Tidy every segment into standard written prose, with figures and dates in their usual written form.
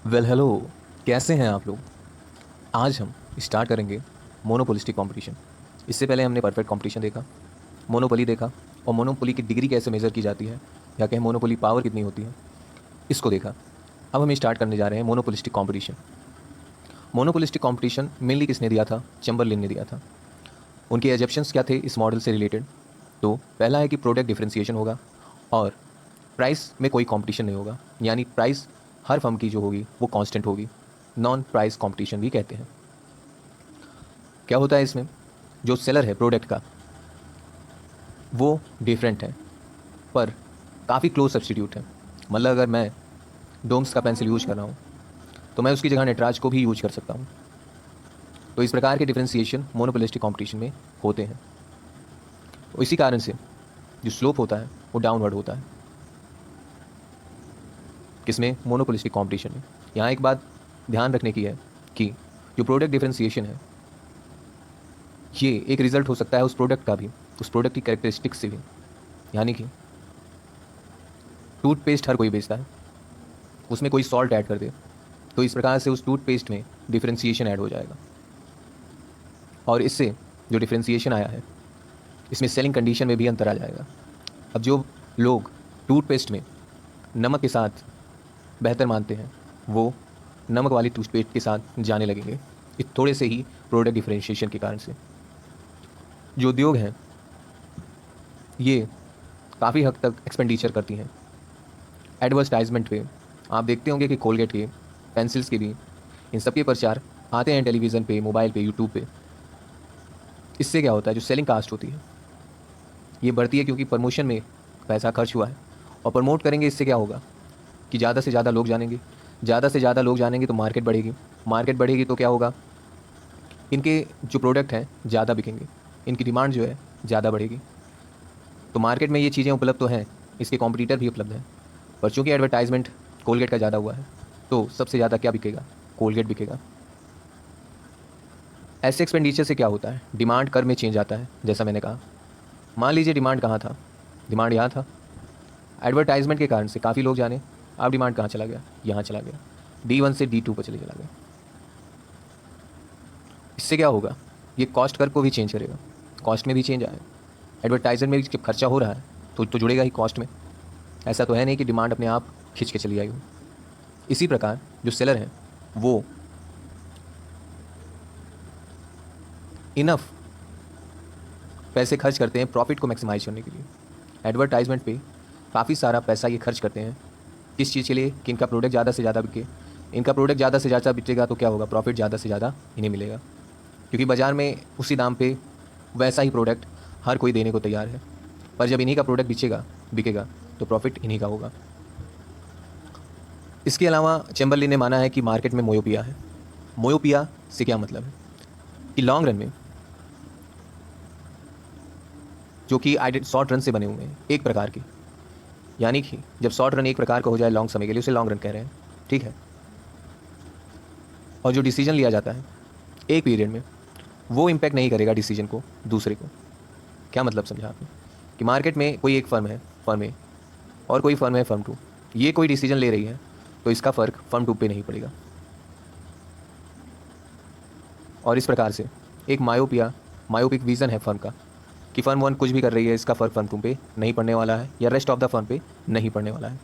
Hello. कैसे हैं आप लोग? आज हम स्टार्ट करेंगे मोनोपोलिस्टिक कंपटीशन। इससे पहले हमने परफेक्ट कंपटीशन देखा, मोनोपोली देखा, और मोनोपोली की डिग्री कैसे मेज़र की जाती है, या कहें मोनोपोली पावर कितनी होती है, इसको देखा। अब हम स्टार्ट करने जा रहे हैं monopolistic competition. Monopolistic competition mainly किसने दिया था? चैम्बरलिन ने दिया था। उनके एजप्शंस क्या थे इस मॉडल से रिलेटेड? तो पहला है कि प्रोडक्ट डिफरेंशिएशन होगा और प्राइस में कोई कंपटीशन नहीं होगा, यानी प्राइस हर फर्म की जो होगी वो कांस्टेंट होगी। नॉन प्राइस कंपटीशन भी कहते हैं। क्या होता है इसमें? जो सेलर है प्रोडक्ट का वो डिफरेंट है, पर काफ़ी क्लोज सब्सटीट्यूट है। मतलब अगर मैं डोम्स का पेंसिल यूज कर रहा हूँ तो मैं उसकी जगह नटराज को भी यूज कर सकता हूँ। तो इस प्रकार के डिफरेंशिएशन मोनोपोलिस्टिक कंपटीशन में होते हैं। तो इसी कारण से जो स्लोप होता है वो डाउनवर्ड होता है। किसमें? मोनोपोलिस्टिक कंपटीशन में। यहाँ एक बात ध्यान रखने की है कि जो प्रोडक्ट डिफरेंशिएशन है ये एक रिजल्ट हो सकता है उस प्रोडक्ट का भी, उस प्रोडक्ट की कैरेक्टरिस्टिक्स से भी। यानी कि टूथपेस्ट हर कोई बेचता है, उसमें कोई सॉल्ट ऐड कर दे तो इस प्रकार से उस टूथपेस्ट में डिफरेंशिएशन ऐड हो जाएगा, और इससे जो डिफरेंशिएशन आया है इसमें सेलिंग कंडीशन में भी अंतर आ जाएगा। अब जो लोग टूथपेस्ट में नमक के साथ बेहतर मानते हैं वो नमक वाली टूथपेस्ट के साथ जाने लगेंगे, इस थोड़े से ही प्रोडक्ट डिफरेंशिएशन के कारण से। जो उद्योग हैं ये काफ़ी हद तक एक्सपेंडिचर करती हैं एडवर्टाइजमेंट पे। आप देखते होंगे कि कोलगेट के, पेंसिल्स के भी, इन सब के प्रचार आते हैं टेलीविज़न पे, मोबाइल पे, यूट्यूब पे। इससे क्या होता है? जो सेलिंग कास्ट होती है ये बढ़ती है, क्योंकि प्रमोशन में पैसा खर्च हुआ है। और प्रमोट करेंगे इससे क्या होगा कि ज़्यादा से ज़्यादा लोग जानेंगे, ज़्यादा से ज़्यादा लोग जानेंगे तो मार्केट बढ़ेगी, मार्केट बढ़ेगी तो क्या होगा? इनके जो प्रोडक्ट हैं ज़्यादा बिकेंगे, इनकी डिमांड जो है ज़्यादा बढ़ेगी। तो मार्केट में ये चीज़ें उपलब्ध तो हैं, इसके कॉम्पिटिटर भी उपलब्ध हैं, पर चूँकि एडवर्टाइजमेंट कोलगेट का ज़्यादा हुआ है तो सबसे ज़्यादा क्या बिकेगा? कोलगेट बिकेगा। ऐसे एक्सपेंडिचर से क्या होता है? डिमांड कर्व में चेंज आता है। जैसा मैंने कहा, मान लीजिए डिमांड कहाँ था? डिमांड यहाँ था, एडवर्टाइजमेंट के कारण से काफ़ी लोग जाने। अब डिमांड कहाँ चला गया? यहाँ चला गया, D1 से D2 पर चले चला गया। इससे क्या होगा? ये कॉस्ट कर्व को भी चेंज करेगा, कॉस्ट में भी चेंज आए। एडवर्टाइजर में भी जब खर्चा हो रहा है तो जुड़ेगा ही कॉस्ट में। ऐसा तो है नहीं कि डिमांड अपने आप खींच के चली आई हो। इसी प्रकार जो सेलर हैं वो इनफ पैसे खर्च करते हैं प्रॉफिट को मैक्सिमाइज करने के लिए। एडवर्टाइजमेंट पे काफ़ी सारा पैसा ये खर्च करते हैं किस चीज़ के लिए? कि इनका प्रोडक्ट ज़्यादा से ज़्यादा बिके। इनका प्रोडक्ट ज़्यादा से ज़्यादा बिकेगा तो क्या होगा? प्रॉफिट ज़्यादा से ज़्यादा इन्हें मिलेगा, क्योंकि बाज़ार में उसी दाम पे वैसा ही प्रोडक्ट हर कोई देने को तैयार है। पर जब इन्हीं का प्रोडक्ट बिकेगा तो प्रॉफिट इन्हीं का होगा। इसके अलावा चैम्बरलिन ने माना है कि मार्केट में मोयोपिया है। मोयोपिया से क्या मतलब है? कि लॉन्ग रन में, जो कि शॉर्ट रन से बने हुए हैं एक प्रकार के, यानी कि जब शॉर्ट रन एक प्रकार का हो जाए लॉन्ग समय के लिए उसे लॉन्ग रन कह रहे हैं, ठीक है। और जो डिसीजन लिया जाता है एक पीरियड में वो इम्पैक्ट नहीं करेगा डिसीजन को दूसरे को। क्या मतलब समझा आपने? कि मार्केट में कोई एक फर्म है, फर्म ए, और कोई फर्म है फर्म टू, ये कोई डिसीजन ले रही है तो इसका फ़र्क फर्म टू पे नहीं पड़ेगा। और इस प्रकार से एक मायोपिक विज़न है फर्म का कि फर्म वन कुछ भी कर रही है इसका फ़र्क फर्म टू पे नहीं पड़ने वाला है, या रेस्ट ऑफ द फर्म पे नहीं पड़ने वाला है।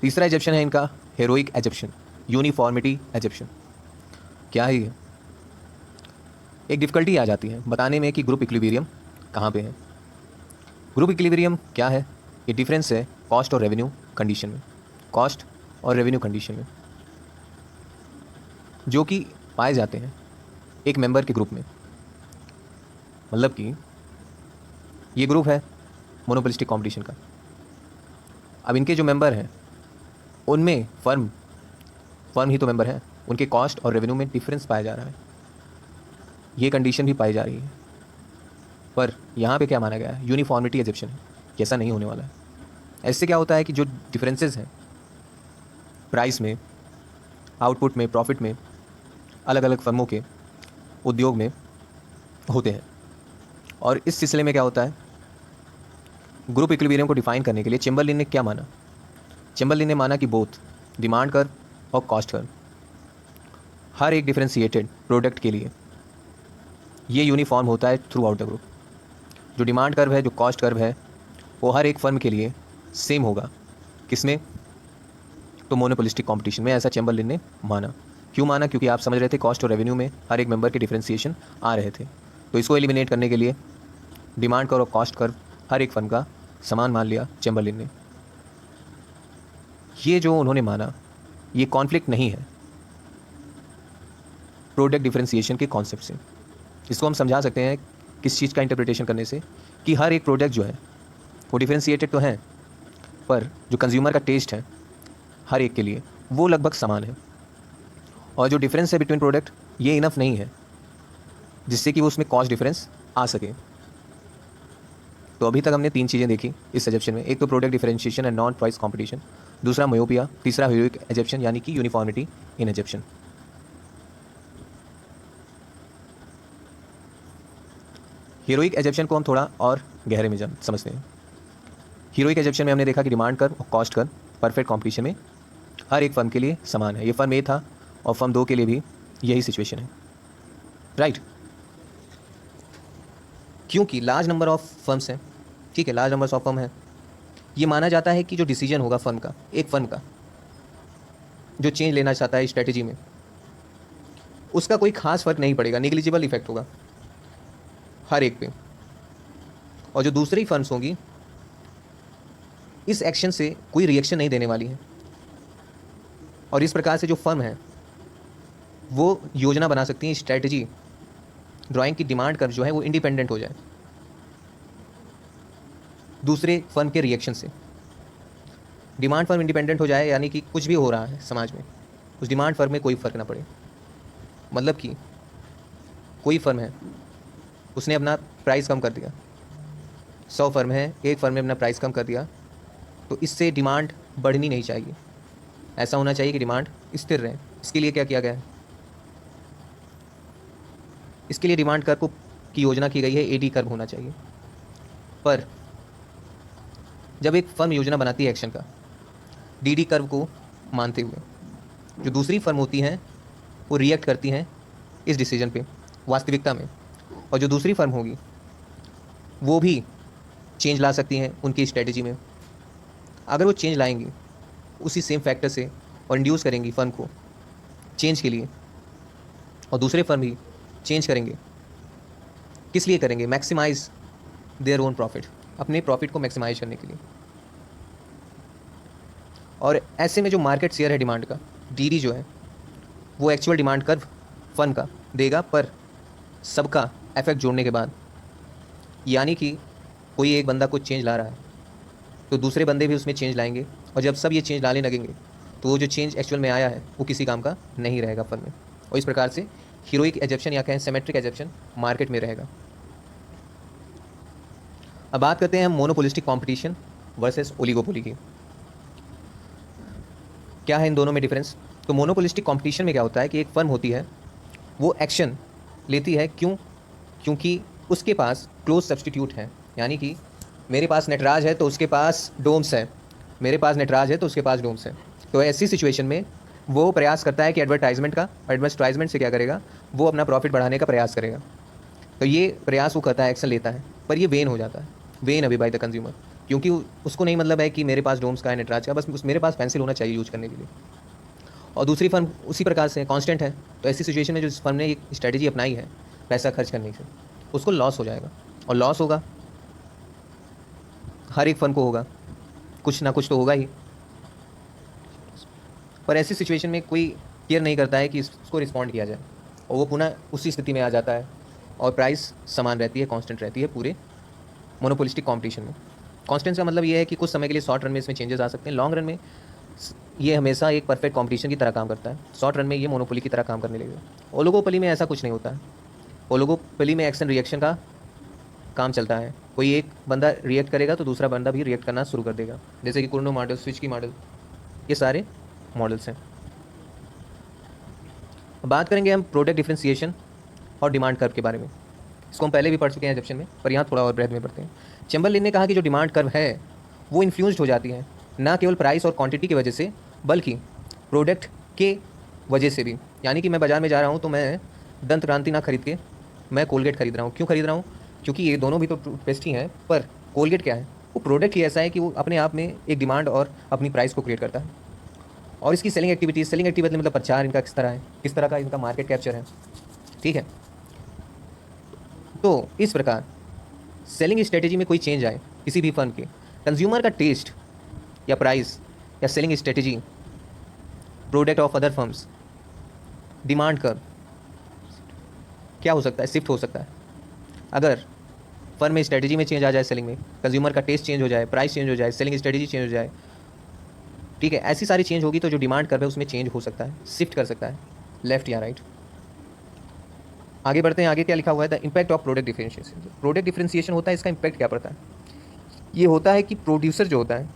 तीसरा एजप्शन है इनका हेरोइक एजप्शन, यूनिफॉर्मिटी एजप्शन। क्या है ये? एक डिफ़िकल्टी आ जाती है बताने में कि ग्रुप इक्विलिब्रियम कहाँ पे है। ग्रुप इक्विलिब्रियम क्या है? ये डिफरेंस है कॉस्ट और रेवेन्यू कंडीशन में, कॉस्ट और रेवेन्यू कंडीशन में, जो कि पाए जाते हैं एक मेंबर के ग्रुप में। मतलब कि ये ग्रुप है मोनोपोलिस्टिक कंपटीशन का। अब इनके जो मेंबर हैं उनमें फर्म फर्म ही तो मेंबर है, उनके कॉस्ट और रेवेन्यू में डिफरेंस पाया जा रहा है, ये कंडीशन भी पाई जा रही है। पर यहाँ पे क्या माना गया है? यूनिफॉर्मिटी एजप्शन है कि ऐसा नहीं होने वाला है। ऐसे क्या होता है कि जो डिफरेंसेस हैं प्राइस में, आउटपुट में, प्रॉफिट में, अलग अलग फर्मों के उद्योग में होते हैं। और इस सिलसिले में क्या होता है? ग्रुप इक्विलिब्रियम को डिफाइन करने के लिए चैम्बरलिन ने क्या माना? चैम्बरलिन ने माना कि बोथ डिमांड कर्व और कॉस्ट कर्व हर एक डिफरेंशिएटेड प्रोडक्ट के लिए ये यूनिफॉर्म होता है थ्रू आउट द ग्रुप। जो डिमांड कर्व है, जो कॉस्ट कर्व है, वो हर एक फर्म के लिए सेम होगा। किसमें? तो मोनोपोलिस्टिक कंपटीशन में। ऐसा चैम्बरलिन ने माना। क्यों माना? क्योंकि आप समझ रहे थे कॉस्ट और रेवेन्यू में हर एक मेंबर के डिफरेंशिएशन आ रहे थे, तो इसको एलिमिनेट करने के लिए डिमांड कर्व और कॉस्ट कर्व हर एक फर्म का समान मान लिया चैम्बरलिन ने। ये जो उन्होंने माना, ये कॉन्फ्लिक्ट नहीं है प्रोडक्ट डिफरेंशिएशन के कॉन्सेप्ट से। इसको हम समझा सकते हैं किस चीज़ का इंटरप्रिटेशन करने से, कि हर एक प्रोडक्ट जो है वो डिफरेंशिएटेड तो है, पर जो कंज्यूमर का टेस्ट है हर एक के लिए वो लगभग समान है। और जो डिफरेंस है बिटवीन प्रोडक्ट, ये इनफ नहीं है जिससे कि वो उसमें कॉस्ट डिफरेंस आ सके। तो अभी तक हमने 3 चीज़ें देखी इस एजप्शन में। एक तो product differentiation and non price competition, दूसरा मायोपिया, तीसरा हीरोइक एजप्शन यानी कि यूनिफॉर्मिटी इन एजप्शन। हीरोइक एजप्शन को हम थोड़ा और गहरे में समझते हैं। हीरोइक एजप्शन में हमने देखा कि डिमांड कर्व और कॉस्ट कर्व परफेक्ट कॉम्पिटिशन में हर एक फर्म के लिए समान है। ये फर्म ए था और फर्म 2 के लिए भी यही सिचुएशन है, राइट। क्योंकि लार्ज नंबर ऑफ फर्म्स हैं, ठीक है, लार्ज नंबर ऑफ फर्म है, ये माना जाता है कि जो डिसीजन होगा फर्म का, एक फर्म का जो चेंज लेना चाहता है स्ट्रेटजी में, उसका कोई खास फर्क नहीं पड़ेगा, निग्लिजिबल इफेक्ट होगा हर एक पे। और जो दूसरी फर्म्स होंगी इस एक्शन से कोई रिएक्शन नहीं देने वाली है। और इस प्रकार से जो फर्म है वो योजना बना सकती है, स्ट्रेटजी ड्राइंग की डिमांड कर्व जो है वो इंडिपेंडेंट हो जाए दूसरे फर्म के रिएक्शन से। डिमांड फर्म इंडिपेंडेंट हो जाए यानी कि कुछ भी हो रहा है समाज में, उस डिमांड फर्म में कोई फ़र्क ना पड़े। मतलब कि कोई फर्म है, उसने अपना प्राइस कम कर दिया, 100 फर्म है, एक फर्म ने अपना प्राइस कम कर दिया, तो इससे डिमांड बढ़नी नहीं चाहिए। ऐसा होना चाहिए कि डिमांड स्थिर रहे। इसके लिए क्या किया गया है? इसके लिए डिमांड कर्व की योजना की गई है, एडी कर्व होना चाहिए। पर जब एक फर्म योजना बनाती है एक्शन का डीडी कर्व को मानते हुए, जो दूसरी फर्म होती हैं वो रिएक्ट करती हैं इस डिसीजन पे वास्तविकता में, और जो दूसरी फर्म होगी वो भी चेंज ला सकती हैं उनकी स्ट्रेटजी में। अगर वो चेंज लाएंगी उसी सेम फैक्टर से और इंड्यूस करेंगी फर्म को चेंज के लिए, और दूसरे फर्म भी चेंज करेंगे, किस लिए करेंगे? मैक्सिमाइज देयर ओन प्रॉफिट, अपने प्रॉफिट को मैक्सिमाइज करने के लिए। और ऐसे में जो मार्केट शेयर है डिमांड का, डीडी जो है वो एक्चुअल डिमांड कर्व फर्म का देगा, पर सबका इफेक्ट जोड़ने के बाद, यानी कि कोई एक बंदा कुछ चेंज ला रहा है तो दूसरे बंदे भी उसमें चेंज लाएंगे, और जब सब ये चेंज लाने लगेंगे तो वो जो चेंज एक्चुअल में आया है वो किसी काम का नहीं रहेगा फर्म में। और इस प्रकार से हीरोइक एजप्शन या कहें सिमेट्रिक एजप्शन मार्केट में रहेगा। अब बात करते हैं मोनोपोलिस्टिक कंपटीशन वर्सेस ओलिगोपोली की। क्या है इन दोनों में डिफरेंस? तो मोनोपोलिस्टिक कंपटीशन में क्या होता है कि एक फर्म होती है वो एक्शन लेती है, क्यों? क्योंकि उसके पास क्लोज सब्सटीट्यूट है, यानी कि मेरे पास नटराज है तो उसके पास डोम्स है, मेरे पास नटराज है तो उसके पास डोम्स है। तो ऐसी सिचुएशन में वो प्रयास करता है कि एडवर्टाइजमेंट से क्या करेगा, वो अपना प्रॉफिट बढ़ाने का प्रयास करेगा। तो ये प्रयास वो करता है, एक्शन लेता है, पर ये वेन हो जाता है, वेन अभी बाय द कंज्यूमर, क्योंकि उसको नहीं मतलब है कि मेरे पास डोम्स का है, नटराज का, बस मेरे पास पेंसिल होना चाहिए यूज करने के लिए। और दूसरी फर्म उसी प्रकार से कांस्टेंट है, तो ऐसी सिचुएशन में जो फर्म ने एक स्ट्रेटजी अपनाई है पैसा खर्च करने से, उसको लॉस हो जाएगा। और लॉस होगा हर एक फर्म को होगा, कुछ ना कुछ तो होगा ही। पर ऐसी सिचुएशन में कोई केयर नहीं करता है कि इसको रिस्पॉन्ड किया जाए, और वो पुनः उसी स्थिति में आ जाता है और प्राइस समान रहती है, कांस्टेंट रहती है पूरे मोनोपोलिस्टिक कंपटीशन में। कांस्टेंट का मतलब ये है कि कुछ समय के लिए शॉर्ट रन में इसमें चेंजेस आ सकते हैं, लॉन्ग रन में ये हमेशा एक परफेक्ट कंपटीशन की तरह काम करता है। शॉर्ट रन में ये मोनोपोली की तरह काम करने लगेगा। ओलिगोपोली में ऐसा कुछ नहीं होता है। ओलिगोपोली में एक्शन रिएक्शन का काम चलता है, कोई एक बंदा रिएक्ट करेगा तो दूसरा बंदा भी रिएक्ट करना शुरू कर देगा, जैसे कि कुर्नो मॉडल, स्विच की मॉडल, ये सारे मॉडल्स हैं। बात करेंगे हम प्रोडक्ट डिफरेंशिएशन और डिमांड कर्व के बारे में। इसको हम पहले भी पढ़ चुके हैं एजप्शन में, पर यहाँ थोड़ा और ब्रेथ में पढ़ते हैं। चैम्बरलिन ने कहा कि जो डिमांड कर्व है वो इन्फ्लुएंस्ड हो जाती है ना केवल प्राइस और क्वांटिटी की वजह से, बल्कि प्रोडक्ट के वजह से भी, यानी कि मैं बाज़ार में जा रहा हूँ तो मैं दंत क्रांति ना खरीद के मैं कोलगेट खरीद रहा हूँ। क्यों खरीद रहा हूँ? क्योंकि ये दोनों भी तो टूथपेस्ट ही हैं, पर कोलगेट क्या है, वो प्रोडक्ट ही ऐसा है कि वो अपने आप में एक डिमांड और अपनी प्राइस को क्रिएट करता है। और इसकी सेलिंग एक्टिविटी मतलब प्रचार इनका किस तरह है, किस तरह का इनका मार्केट कैप्चर है, ठीक है। तो इस प्रकार सेलिंग स्ट्रेटेजी में कोई चेंज आए किसी भी फर्म के, कंज्यूमर का टेस्ट या प्राइस या selling strategy, product of other firms, demand curve क्या हो सकता है, शिफ्ट हो सकता है। अगर फर्म में स्ट्रेटेजी में चेंज आ जाए, सेलिंग में कंज्यूमर का टेस्ट चेंज हो जाए, प्राइस चेंज हो जाए, सेलिंग स्ट्रेटेजी चेंज हो जाए, ठीक है, ऐसी सारी चेंज होगी तो जो डिमांड कर्व है उसमें चेंज हो सकता है, शिफ्ट कर सकता है लेफ्ट या राइट। आगे बढ़ते हैं। आगे क्या लिखा हुआ है, the impact of product differentiation. Product differentiation होता है, इसका इम्पैक्ट क्या पड़ता है? ये होता है कि प्रोड्यूसर जो होता है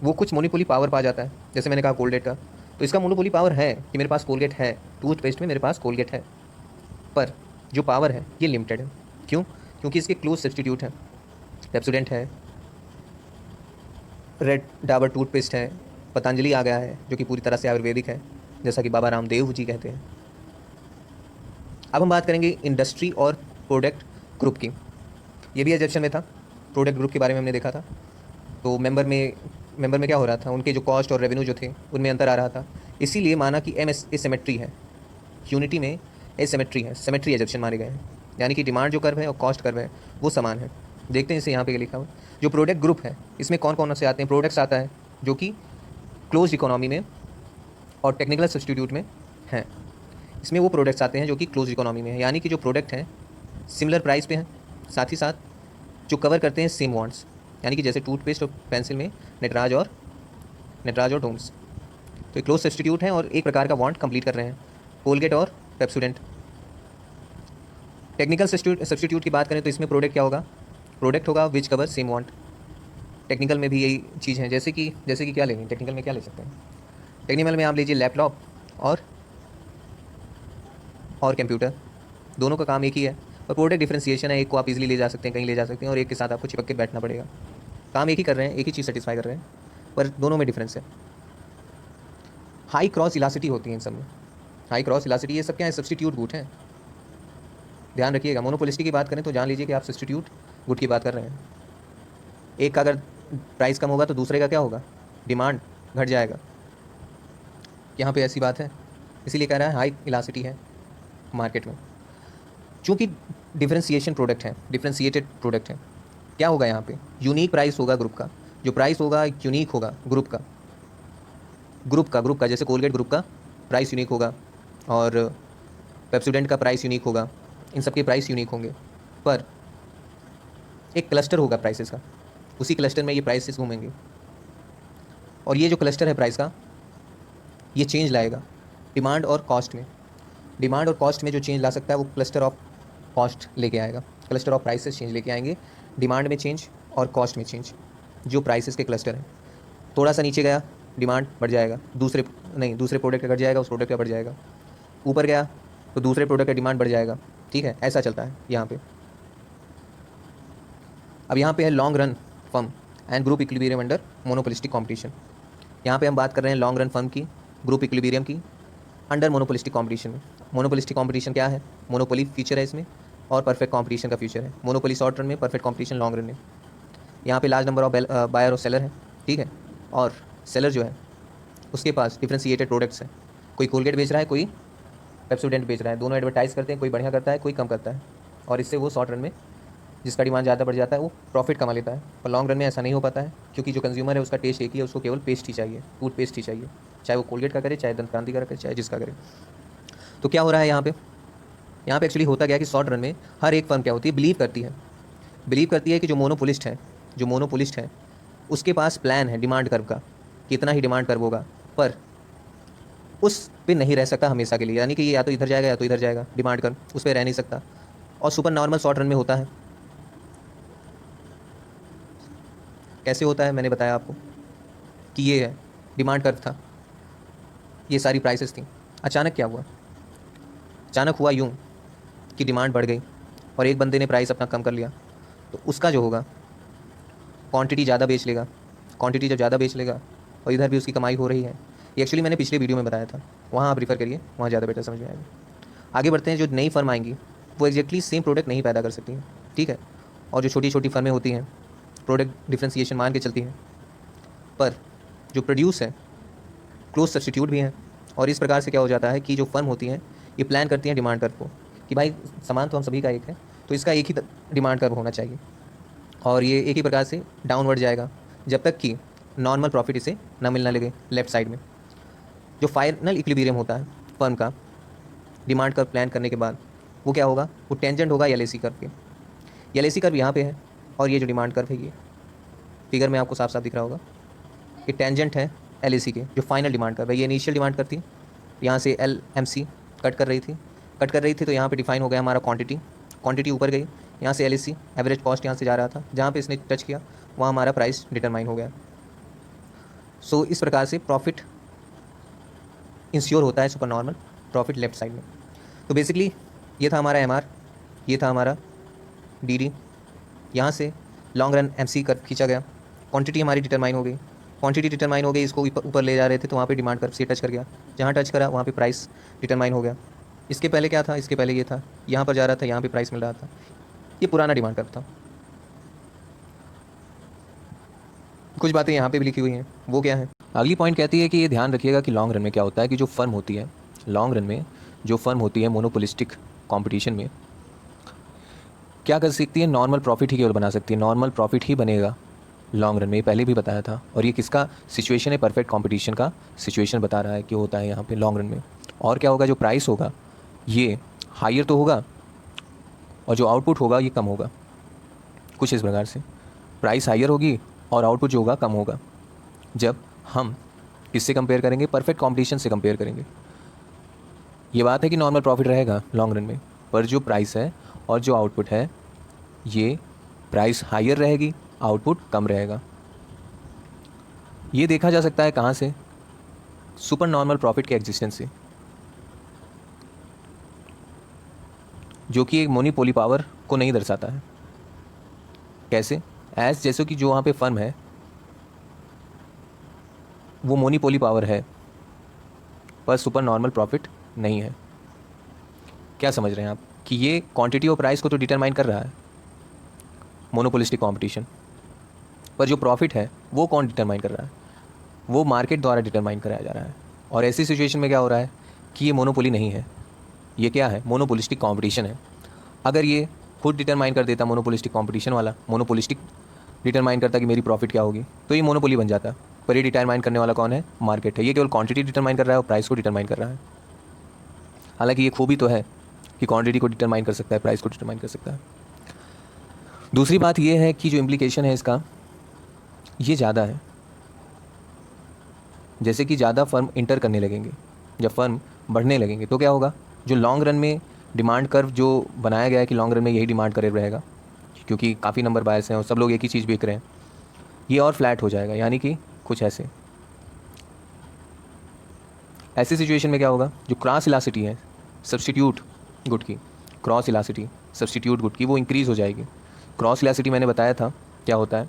वो कुछ मोनोपोली पावर पा जाता है। जैसे मैंने कहा कोलगेट का, तो इसका मोनोपोली पावर है कि मेरे पास कोलगेट है, टूथपेस्ट में मेरे पास कोलगेट है, पर जो पावर है ये लिमिटेड है। क्यों? क्योंकि इसके क्लोज सब्सटीट्यूट हैं, पेप्सोडेंट है, रेड डाबर टूथपेस्ट है, पतंजलि आ गया है जो कि पूरी तरह से आयुर्वेदिक है, जैसा कि बाबा रामदेव जी कहते हैं। अब हम बात करेंगे इंडस्ट्री और प्रोडक्ट ग्रुप की। ये भी एजेप्शन में था, प्रोडक्ट ग्रुप के बारे में हमने देखा था। तो मेंबर में क्या हो रहा था, उनके जो कॉस्ट और रेवेन्यू जो थे उनमें अंतर आ रहा था, इसीलिए माना कि एम एसिमेट्री है, यूनिटी में एसिमेट्री है, सिमेट्री एजेप्शन मारे गए हैं, यानी कि डिमांड जो कर्व है और कॉस्ट कर्व है वो समान है। देखते हैं इसे यहाँ पे लिखा हुआ, जो प्रोडक्ट ग्रुप है इसमें कौन कौन से आते हैं। प्रोडक्ट्स आता है जो कि क्लोज इकोनॉमी में और टेक्निकल सब्सटीट्यूट में हैं। इसमें वो प्रोडक्ट्स आते हैं जो कि क्लोज इकोनॉमी में है, यानी कि जो प्रोडक्ट हैं सिमिलर प्राइस पे हैं, साथ ही साथ जो कवर करते हैं सेम वांट्स, यानी कि जैसे टूथपेस्ट और पेंसिल में नटराज और डोम्स, तो क्लोज सब्सटीट्यूट हैं और एक प्रकार का वांट कंप्लीट कर रहे हैं, कोलगेट और पेप्सोडेंट। टेक्निकल सब्सटीट्यूट की बात करें तो इसमें प्रोडक्ट क्या होगा, प्रोडक्ट होगा विच कवर सेम वांट। टेक्निकल में भी यही चीज़ है, जैसे कि क्या लेंगे टेक्निकल में, क्या ले सकते हैं टेक्निकल में, आप लीजिए लैपटॉप और कंप्यूटर, दोनों का काम एक ही है, और प्रोडक्ट डिफरेंशिएशन है, एक को आप इजीली ले जा सकते हैं, कहीं ले जा सकते हैं, और एक के साथ आपको चिपक के बैठना पड़ेगा। काम एक ही कर रहे हैं, एक ही चीज़ सेटिस्फाई कर रहे हैं, पर दोनों में डिफरेंस है। हाई क्रॉस इलासिटी होती है इन सब में, हाई क्रॉस इलासिटी, ये सब क्या है, सब्सटीट्यूट गुड है, ध्यान रखिएगा। मोनोपोलिस्टी की बात करें तो जान लीजिए कि आप सब्सटीट्यूट गुड की बात कर रहे हैं। एक का अगर प्राइस कम होगा तो दूसरे का क्या होगा, डिमांड घट जाएगा। यहाँ पे ऐसी बात है, इसीलिए कह रहा है हाई इलासिटी है मार्केट में। चूँकि डिफरेंशिएशन प्रोडक्ट है, डिफरेंशिएटेड प्रोडक्ट है, क्या होगा यहाँ पे, यूनिक प्राइस होगा ग्रुप का, जो प्राइस होगा यूनिक होगा ग्रुप का, जैसे कोलगेट ग्रुप का प्राइस यूनिक होगा और पेप्सोडेंट का प्राइस यूनिक होगा, इन सब के प्राइस यूनिक होंगे, पर एक क्लस्टर होगा प्राइसेस का, उसी क्लस्टर में ये प्राइसेस घूमेंगे, और ये जो क्लस्टर है प्राइस का ये चेंज लाएगा डिमांड और कॉस्ट में। डिमांड और कॉस्ट में जो चेंज ला सकता है वो क्लस्टर ऑफ कॉस्ट लेके आएगा, क्लस्टर ऑफ प्राइसेस चेंज लेके आएंगे, डिमांड में चेंज और कॉस्ट में चेंज। जो प्राइसेस के क्लस्टर हैं, थोड़ा सा नीचे गया डिमांड बढ़ जाएगा, दूसरे प्रोडक्ट का घट जाएगा, उस प्रोडक्ट का बढ़ जाएगा, ऊपर गया तो दूसरे प्रोडक्ट का डिमांड बढ़ जाएगा, ठीक है, ऐसा चलता है यहाँ पे। अब यहाँ पे है long run firm and group equilibrium under monopolistic competition. यहाँ पे हम बात कर रहे हैं लॉन्ग रन फर्म की, ग्रुप इक्विलिब्रियम की, अंडर मोनोपोलिस्टिक कॉम्पिटिशन में। मोनोपोलिस्टिक कॉम्पिटिशन क्या है, मोनोपोली फीचर है इसमें और परफेक्ट कॉम्पिटिशन का फ्यूचर है। मोनोपोली शॉर्ट रन में, परफेक्ट कॉम्पिटिशन लॉन्ग रन में। यहाँ पे लार्ज नंबर ऑफ बायर और सेलर है, ठीक है, और सेलर जो है उसके पास डिफरेंशिएटेड प्रोडक्ट्स हैं, कोई कोलगेट बेच रहा है, कोई पेप्सोडेंट बेच रहा है, दोनों एडवर्टाइज करते हैं, कोई बढ़िया करता है, कोई कम करता है, और इससे वो शॉर्ट रन में जिसका डिमांड ज़्यादा बढ़ जाता है वो प्रॉफिट कमा लेता है। और लॉन्ग रन में ऐसा नहीं हो पाता है, क्योंकि जो कंज्यूमर है उसका टेस्ट एक ही है, उसको केवल पेस्ट ही चाहिए, टूथपेस्ट ही चाहिए, चाहे वो कोलगेट का करे, चाहे दंत क्रांति का करे, चाहे जिसका करे। तो क्या हो रहा है यहाँ पे एक्चुअली होता क्या है कि शॉर्ट रन में हर एक फर्म क्या होती है, बिलीव करती है कि जो मोनोपोलिस्ट है उसके पास प्लान है डिमांड कर्व का, कितना ही डिमांड कर्व होगा, पर उस पे नहीं रह सकता हमेशा के लिए, यानी कि ये या तो इधर जाएगा या तो इधर जाएगा, डिमांड कर्व उस पर रह नहीं सकता। और सुपर नॉर्मल शॉर्ट रन में होता है, कैसे होता है, मैंने बताया आपको कि ये है डिमांड कर्व था, ये सारी प्राइसेस थी, अचानक क्या हुआ, अचानक हुआ यूँ कि डिमांड बढ़ गई और एक बंदे ने प्राइस अपना कम कर लिया, तो उसका जो होगा क्वांटिटी ज़्यादा बेच लेगा, क्वांटिटी जब ज़्यादा बेच लेगा और इधर भी उसकी कमाई हो रही है, ये एक्चुअली मैंने पिछले वीडियो में बताया था, वहाँ आप रेफर करिए, वहाँ ज़्यादा बेटर समझ में आएगा। आगे बढ़ते हैं। जो नई फर्म आएंगी वो एग्जैक्टली सेम प्रोडक्ट नहीं पैदा कर सकती हैं, ठीक है। और जो छोटी छोटी फर्में होती हैं प्रोडक्ट डिफ्रेंसिएशन मान के चलती हैं, पर जो प्रोड्यूस है क्लोज सब्स्टिट्यूट भी हैं। और इस प्रकार से क्या हो जाता है कि जो फर्म होती हैं ये प्लान करती हैं डिमांड कर्व को, कि भाई सामान तो हम सभी का एक है, तो इसका एक ही डिमांड कर्व होना चाहिए, और ये एक ही प्रकार से डाउनवर्ड जाएगा जब तक कि नॉर्मल प्रॉफिट इसे ना मिलना लगे लेफ्ट साइड में। जो फाइनल इक्विलिब्रियम होता है फर्म का डिमांड कर्व प्लान करने के बाद, वो क्या होगा, वो टेंजेंट होगा LAC कर्व के। LAC कर्व यहाँ पे है, और ये जो डिमांड कर्व है ये फिगर में आपको साफ साफ दिख रहा होगा, ये टेंजेंट है LAC के। जो फाइनल डिमांड कर्व है, ये इनिशियल डिमांड कर्व थी, यहाँ से LMC कट कर रही थी, तो यहाँ पे डिफाइन हो गया हमारा क्वांटिटी ऊपर गई, यहाँ से LAC एवरेज कॉस्ट यहाँ से जा रहा था, जहाँ पे इसने टच किया वहाँ हमारा प्राइस डिटरमाइन हो गया। सो इस प्रकार से प्रॉफिट इंश्योर होता है super normal profit left side में। तो बेसिकली ये था हमारा MR, ये था हमारा DD, यहाँ से लॉन्ग रन MC कर्व खींचा गया, क्वांटिटी हमारी डिटरमाइन हो गई, इसको ऊपर ले जा रहे थे तो वहाँ पे डिमांड कर्व से टच कर गया, जहाँ टच करा वहाँ पे प्राइस डिटरमाइन हो गया। इसके पहले क्या था, इसके पहले ये था, यहाँ पर जा रहा था, यहाँ पे प्राइस मिल रहा था, ये पुराना डिमांड कर्व था। कुछ बातें यहाँ पे भी लिखी हुई हैं, वो क्या है। अगली पॉइंट कहती है कि ये ध्यान रखिएगा कि लॉन्ग रन में क्या होता है कि जो फर्म होती है, लॉन्ग रन में जो फर्म होती है मोनोपोलिस्टिक कंपटीशन में क्या कर सकती है, नॉर्मल प्रॉफिट ही केवल बना सकती है, नॉर्मल प्रॉफिट ही बनेगा लॉन्ग रन में, पहले भी बताया था। और ये किसका सिचुएशन है, परफेक्ट कंपटीशन का सिचुएशन बता रहा है कि होता है यहाँ पे लॉन्ग रन में। और क्या होगा, जो प्राइस होगा ये हायर तो होगा और जो आउटपुट होगा ये कम होगा, कुछ इस प्रकार से प्राइस हायर होगी और आउटपुट जो होगा कम होगा। जब हम किससे कंपेयर करेंगे, परफेक्ट कंपटीशन से कंपेयर करेंगे। ये बात है कि नॉर्मल प्रॉफिट रहेगा लॉन्ग रन में, पर जो प्राइस है और जो आउटपुट है ये प्राइस हायर रहेगी, आउटपुट कम रहेगा। ये देखा जा सकता है कहाँ से, सुपर नॉर्मल प्रॉफिट के एग्जिस्टेंस से, जो कि एक मोनोपोली पावर को नहीं दर्शाता है। कैसे, जैसे कि जो वहाँ पे फर्म है वो मोनोपोली पावर है पर सुपर नॉर्मल प्रॉफिट नहीं है। क्या समझ रहे हैं आप कि ये क्वांटिटी और प्राइस को तो डिटरमाइन कर रहा है मोनोपोलिस्टिक कंपटीशन, पर जो प्रॉफिट है वो कौन डिटरमाइन कर रहा है, वो मार्केट द्वारा डिटरमाइन कराया जा रहा है। और ऐसी सिचुएशन में क्या हो रहा है कि ये मोनोपोली नहीं है, ये क्या है, मोनोपोलिस्टिक कंपटीशन है। अगर ये खुद डिटरमाइन कर देता, मोनोपोलिस्टिक कंपटीशन वाला मोनोपोलिस्टिक डिटरमाइन करता कि मेरी प्रॉफिट क्या होगी, तो ये मोनोपोली बन जाता। पर ये डिटरमाइन करने वाला कौन है, मार्केट है। ये केवल क्वांटिटी डिटरमाइन कर रहा है और प्राइस को डिटरमाइन कर रहा है। हालांकि ये खूबी तो है कि क्वांटिटी को डिटरमाइन कर सकता है, प्राइस को डिटरमाइन कर सकता है। दूसरी बात ये है कि जो इम्प्लीकेशन है इसका ये ज़्यादा है, जैसे कि ज़्यादा फर्म इंटर करने लगेंगे, जब फर्म बढ़ने लगेंगे तो क्या होगा, जो लॉन्ग रन में डिमांड कर्व जो बनाया गया है कि लॉन्ग रन में यही डिमांड कर्व रहेगा, क्योंकि काफ़ी नंबर बायर्स हैं और सब लोग एक ही चीज़ बेच रहे हैं, ये और फ्लैट हो जाएगा। यानी कि कुछ ऐसी सिचुएशन में क्या होगा, जो क्रॉस इलासिटी है सब्स्टिट्यूट गुड की, क्रॉस इलासिटी सब्स्टिट्यूट गुड की वो इंक्रीज़ हो जाएगी। क्रॉस इलासिटी मैंने बताया था क्या होता है,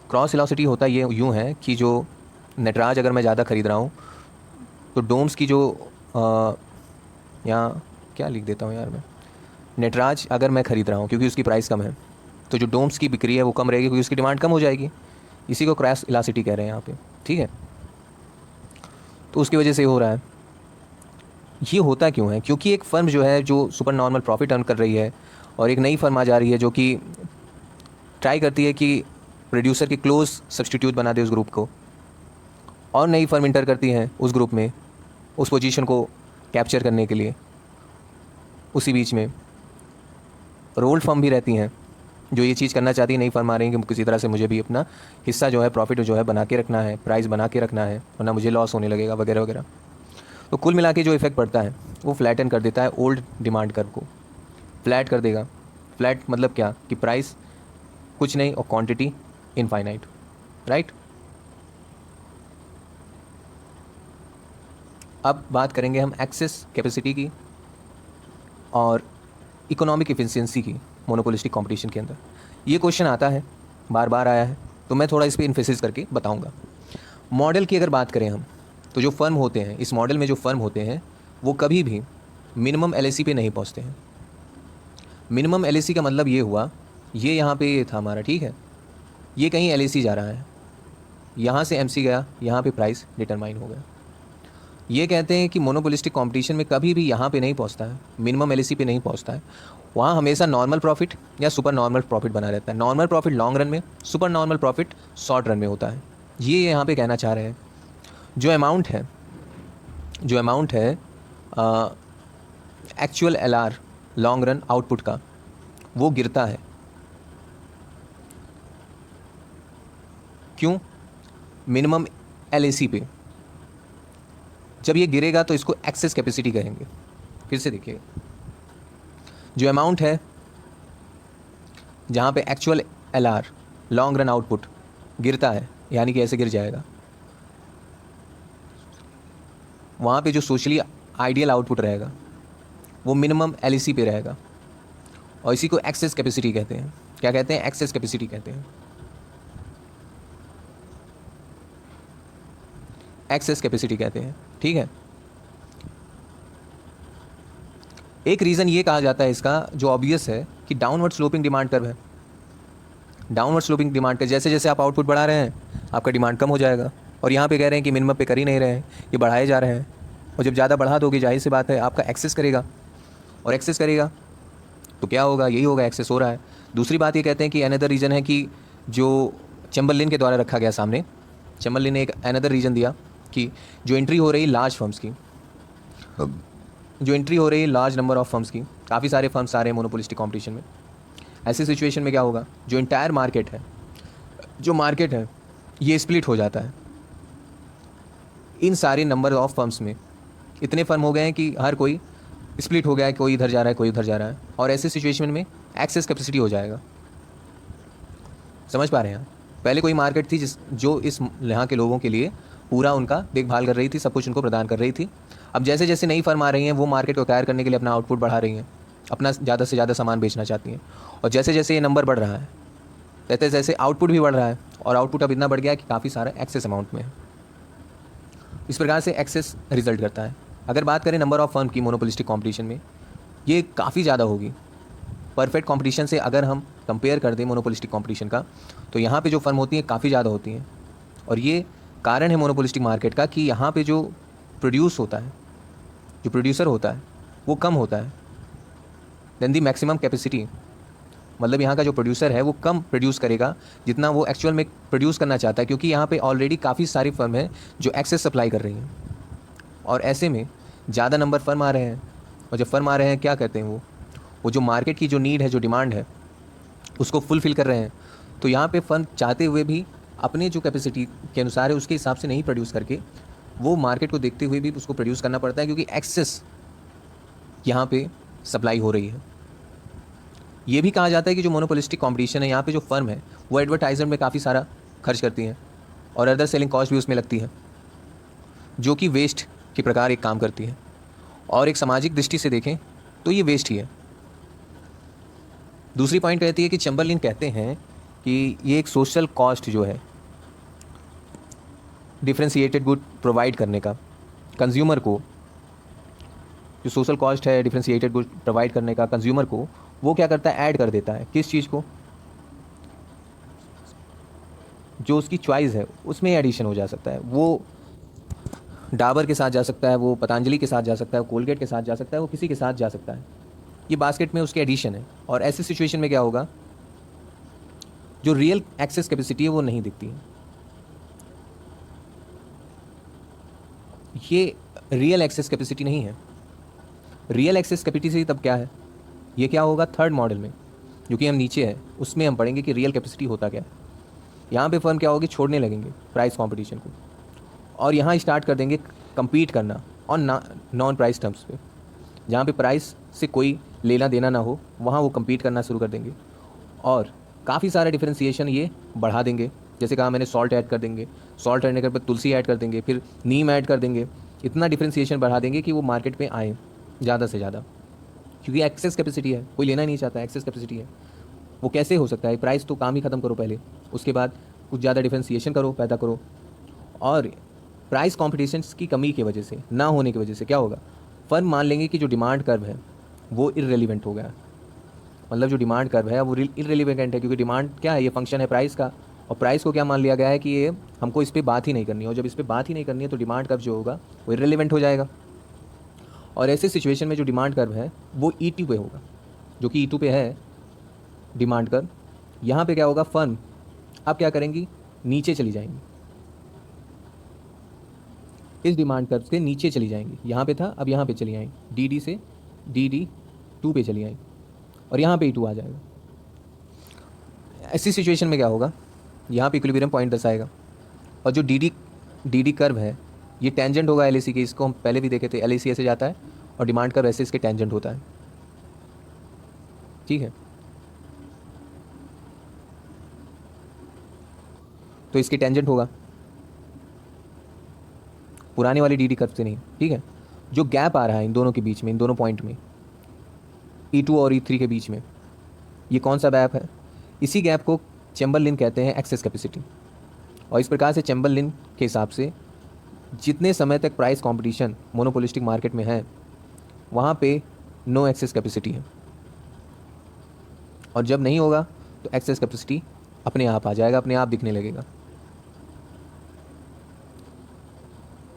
क्रॉस इलासिटी होता ये यूँ है कि जो नटराज अगर मैं ज़्यादा ख़रीद रहा हूँ तो डोम्स की जो यहाँ क्या लिख देता हूँ यार मैं, नटराज अगर मैं ख़रीद रहा हूँ क्योंकि उसकी प्राइस कम है, तो जो डोम्स की बिक्री है वो कम रहेगी क्योंकि उसकी डिमांड कम हो जाएगी। इसी को क्रॉस इलासिटी कह रहे हैं यहाँ पे, ठीक है। तो उसकी वजह से हो रहा है। ये होता क्यों है, क्योंकि एक फर्म जो है जो सुपर नॉर्मल प्रॉफिट अर्न कर रही है और एक नई फर्म आ जा रही है जो कि ट्राई करती है कि प्रोड्यूसर के क्लोज सब्स्टिट्यूट बना दे उस ग्रुप को, और नई फर्म इंटर करती हैं उस ग्रुप में उस पोजीशन को कैप्चर करने के लिए। उसी बीच में रोल्ड फर्म भी रहती हैं जो ये चीज़ करना चाहती है, नई फर्म आ रही है कि किसी तरह से मुझे भी अपना हिस्सा जो है प्रॉफिट जो है बना के रखना है, प्राइस बना के रखना है, वरना मुझे लॉस होने लगेगा वगैरह वगैरह। तो कुल मिला के जो इफेक्ट पड़ता है वो फ्लैटन कर देता है ओल्ड डिमांड कर्व को, फ्लैट कर देगा। फ्लैट मतलब क्या कि प्राइस कुछ नहीं और क्वांटिटी इनफाइनाइट, राइट। अब बात करेंगे हम एक्सेस कैपेसिटी की और इकोनॉमिक एफिशिएंसी की मोनोपोलिस्टिक कंपटीशन के अंदर। ये क्वेश्चन आता है, बार बार आया है, तो मैं थोड़ा इस पर इन्फेसिस करके बताऊंगा। मॉडल की अगर बात करें हम तो जो फर्म होते हैं इस मॉडल में, जो फर्म होते हैं वो कभी भी मिनिमम एलएसी पे नहीं पहुंचते हैं। मिनिमम एलएसी का मतलब ये हुआ, ये यहाँ पे ये था हमारा, ठीक है, ये कहीं एलएसी जा रहा है, यहाँ से एमसी गया, यहाँ पे प्राइस डिटरमाइन हो गया। ये कहते हैं कि मोनोपोलिस्टिक कंपटीशन में कभी भी यहाँ पे नहीं पहुँचता है, मिनिमम एलएसी पे नहीं पहुँचता है। वहाँ हमेशा नॉर्मल प्रॉफिट या सुपर नॉर्मल प्रॉफिट बना रहता है। नॉर्मल प्रॉफिट लॉन्ग रन में, super normal profit short run में होता है। ये यहाँ पे कहना चाह रहे हैं। जो अमाउंट है actual LR long run output का, वो गिरता है। क्यों? मिनिमम एलएसी पे। जब ये गिरेगा तो इसको एक्सेस कैपेसिटी कहेंगे। फिर से देखिए, जो अमाउंट है जहाँ पे actual LR long run output गिरता है, यानी कि ऐसे गिर जाएगा, वहाँ पे जो सोशली आइडियल आउटपुट रहेगा वो मिनिमम एलएसी पे रहेगा, और इसी को एक्सेस कैपेसिटी कहते हैं। क्या कहते हैं? एक्सेस कैपेसिटी कहते हैं। एक्सेस कैपेसिटी कहते हैं, ठीक है। एक रीज़न ये कहा जाता है इसका, जो ऑब्वियस है, कि डाउनवर्ड स्लोपिंग डिमांड कर्व है। डाउनवर्ड स्लोपिंग डिमांड कर्व, जैसे जैसे आप आउटपुट बढ़ा रहे हैं आपका डिमांड कम हो जाएगा, और यहाँ पे कह रहे हैं कि मिनिमम पे कर ही नहीं रहे हैं, ये बढ़ाए जा रहे हैं। और जब ज़्यादा बढ़ा दोगे, जाहिर सी बात है आपका एक्सेस करेगा, और एक्सेस करेगा तो क्या होगा? यही होगा, एक्सेस हो रहा है। दूसरी बात ये कहते हैं कि अनदर रीज़न है कि जो चैम्बरलिन के द्वारा रखा गया सामने, चैम्बरलिन ने एक अनदर रीज़न दिया कि जो एंट्री हो रही लार्ज फर्म्स की, जो एंट्री हो रही है लार्ज नंबर ऑफ फर्म्स की, काफ़ी सारे फर्म्स आ रहे हैं मोनोपोलिस्टिक कंपटीशन में। ऐसी सिचुएशन में क्या होगा? जो इंटायर मार्केट है, जो मार्केट है ये स्प्लिट हो जाता है। इन सारे नंबर ऑफ फर्म्स में इतने फर्म हो गए हैं कि हर कोई स्प्लिट हो गया है, कोई इधर जा रहा है, कोई उधर जा रहा है, और ऐसी सिचुएशन में एक्सेस कैपेसिटी हो जाएगा। समझ पा रहे हैं? पहले कोई मार्केट थी जो इस यहाँ के लोगों के लिए पूरा उनका देखभाल कर रही थी, सब कुछ उनको प्रदान कर रही थी। अब जैसे जैसे नई फर्म आ रही हैं, वो मार्केट को एक्वायर करने के लिए अपना आउटपुट बढ़ा रही हैं, अपना ज़्यादा से ज़्यादा सामान बेचना चाहती हैं, और जैसे जैसे ये नंबर बढ़ रहा है, जैसे जैसे आउटपुट भी बढ़ रहा है, और आउटपुट अब इतना बढ़ गया है कि काफ़ी सारा एक्सेस अमाउंट में है। इस प्रकार से एक्सेस रिजल्ट करता है। अगर बात करें नंबर ऑफ फर्म की मोनोपोलिस्टिक कॉम्पिटिशन में, ये काफ़ी ज़्यादा होगी। परफेक्ट कॉम्पिटिशन से अगर हम कंपेयर कर दें मोनोपोलिस्टिक कॉम्पिटिशन का, तो यहाँ पे जो फर्म होती हैं काफ़ी ज़्यादा होती हैं, और ये कारण है मोनोपोलिस्टिक मार्केट का कि यहाँ पे जो प्रोड्यूस होता है, जो प्रोड्यूसर होता है वो कम होता है देन दी मैक्सिमम कैपेसिटी। मतलब यहाँ का जो प्रोड्यूसर है वो कम प्रोड्यूस करेगा जितना वो एक्चुअल में प्रोड्यूस करना चाहता है, क्योंकि यहाँ पे ऑलरेडी काफ़ी सारी फर्म है जो एक्सेस सप्लाई कर रही हैं, और ऐसे में ज़्यादा नंबर फर्म आ रहे हैं, और जब फर्म आ रहे हैं क्या करते हैं वो जो मार्केट की जो नीड है, जो डिमांड है, उसको फुलफ़िल कर रहे हैं। तो यहाँ पे फर्म चाहते हुए भी अपने जो कैपेसिटी के अनुसार है उसके हिसाब से नहीं प्रोड्यूस करके, वो मार्केट को देखते हुए भी उसको प्रोड्यूस करना पड़ता है, क्योंकि एक्सेस यहाँ पे सप्लाई हो रही है। ये भी कहा जाता है कि जो मोनोपोलिस्टिक कंपटीशन है, यहाँ पे जो फर्म है वो एडवर्टाइजमेंट में काफ़ी सारा खर्च करती हैं, और अदर सेलिंग कॉस्ट भी उसमें लगती है, जो कि वेस्ट के प्रकार एक काम करती है। और एक सामाजिक दृष्टि से देखें तो ये वेस्ट ही है। दूसरी पॉइंट कहती है कि चैम्बरलिन कहते हैं कि ये एक सोशल कॉस्ट जो है डिफरेंशिएटेड गुड प्रोवाइड करने का, कंज्यूमर को जो सोशल कॉस्ट है डिफरेंशिएटेड गुड प्रोवाइड करने का कंज्यूमर को, वो क्या करता है? ऐड कर देता है। किस चीज़ को? जो उसकी चॉइस है उसमें एडिशन हो जा सकता है। वो डाबर के साथ जा सकता है, वो पतंजलि के साथ जा सकता है, वो कोलगेट के साथ जा सकता है, वो किसी के साथ जा सकता है। ये बास्केट में उसके एडिशन है। और ऐसी सिचुएशन में क्या होगा? जो रियल एक्सेस कैपेसिटी है वो नहीं दिखती है। ये रियल एक्सेस कैपेसिटी नहीं है। रियल एक्सेस कैपेसिटी तब क्या है? ये क्या होगा? थर्ड मॉडल में, जो कि हम नीचे है, उसमें हम पढ़ेंगे कि रियल कैपेसिटी होता क्या है। यहाँ पे फर्म क्या होगी? छोड़ने लगेंगे प्राइस कंपटीशन को, और यहाँ स्टार्ट कर देंगे compete करना ऑन नॉन प्राइस टर्म्स पे। जहाँ पे प्राइस से कोई लेना देना ना हो, वहाँ वो compete करना शुरू कर देंगे, और काफ़ी सारा डिफरेंशिएशन ये बढ़ा देंगे। जैसे कहा मैंने, सॉल्ट ऐड कर देंगे, सॉल्ट ऐड करने के बाद तुलसी ऐड कर देंगे, फिर नीम ऐड कर देंगे। इतना डिफरेंशिएशन बढ़ा देंगे कि वो मार्केट में आए ज़्यादा से ज़्यादा, क्योंकि एक्सेस कैपेसिटी है, कोई लेना नहीं चाहता, एक्सेस कैपेसिटी है। वो कैसे हो सकता है? प्राइस तो काम ही ख़त्म करो पहले, उसके बाद कुछ ज़्यादा डिफरेंशिएशन करो, पैदा करो, और प्राइस कॉम्पिटिशन की कमी की वजह से, ना होने की वजह से क्या होगा, फर्म मान लेंगे कि जो डिमांड कर्व है वो इररेलिवेंट हो गया। मतलब जो डिमांड कर्व है वो इररेलिवेंट है, क्योंकि डिमांड क्या है, ये फंक्शन है प्राइस का, और प्राइस को क्या मान लिया गया है कि ये हमको इस पर बात ही नहीं करनी है, और जब इस पर बात ही नहीं करनी है तो डिमांड कर्व जो होगा वो इररेलिवेंट हो जाएगा। और ऐसे सिचुएशन में जो डिमांड कर्व है वो E2 पे होगा, जो कि E2 पे है डिमांड कर्व। यहाँ पे क्या होगा, फर्म अब क्या करेंगी, नीचे चली जाएंगी, इस डिमांड कर्व से नीचे चली जाएंगी। यहाँ पे था, अब यहाँ पे चली आएंगी, DD से DD2 पे चली आएंगी, और यहाँ पे E2 आ जाएगा। ऐसी सिचुएशन में क्या होगा, यहाँ पे इक्विलिब्रियम पॉइंट दर्शाएगा, और जो डी कर्व है ये टेंजेंट होगा LAC के, इसको हम पहले भी देखे थे, LAC ऐसे जाता है और डिमांड कर्व ऐसे इसके टेंजेंट होता है, ठीक है। तो इसके टेंजेंट होगा, पुराने वाली DD कर्व से नहीं, ठीक है। जो गैप आ रहा है इन दोनों के बीच में, इन दोनों पॉइंट में, E2 और E3 के बीच में, ये कौन सा गैप है, इसी गैप को चैम्बरलिन कहते हैं एक्सेस कैपेसिटी। और इस प्रकार से चैम्बरलिन के हिसाब से जितने समय तक प्राइस कंपटीशन मोनोपोलिस्टिक मार्केट में है वहाँ पे नो एक्सेस कैपेसिटी है, और जब नहीं होगा तो एक्सेस कैपेसिटी अपने आप आ जाएगा, अपने आप दिखने लगेगा।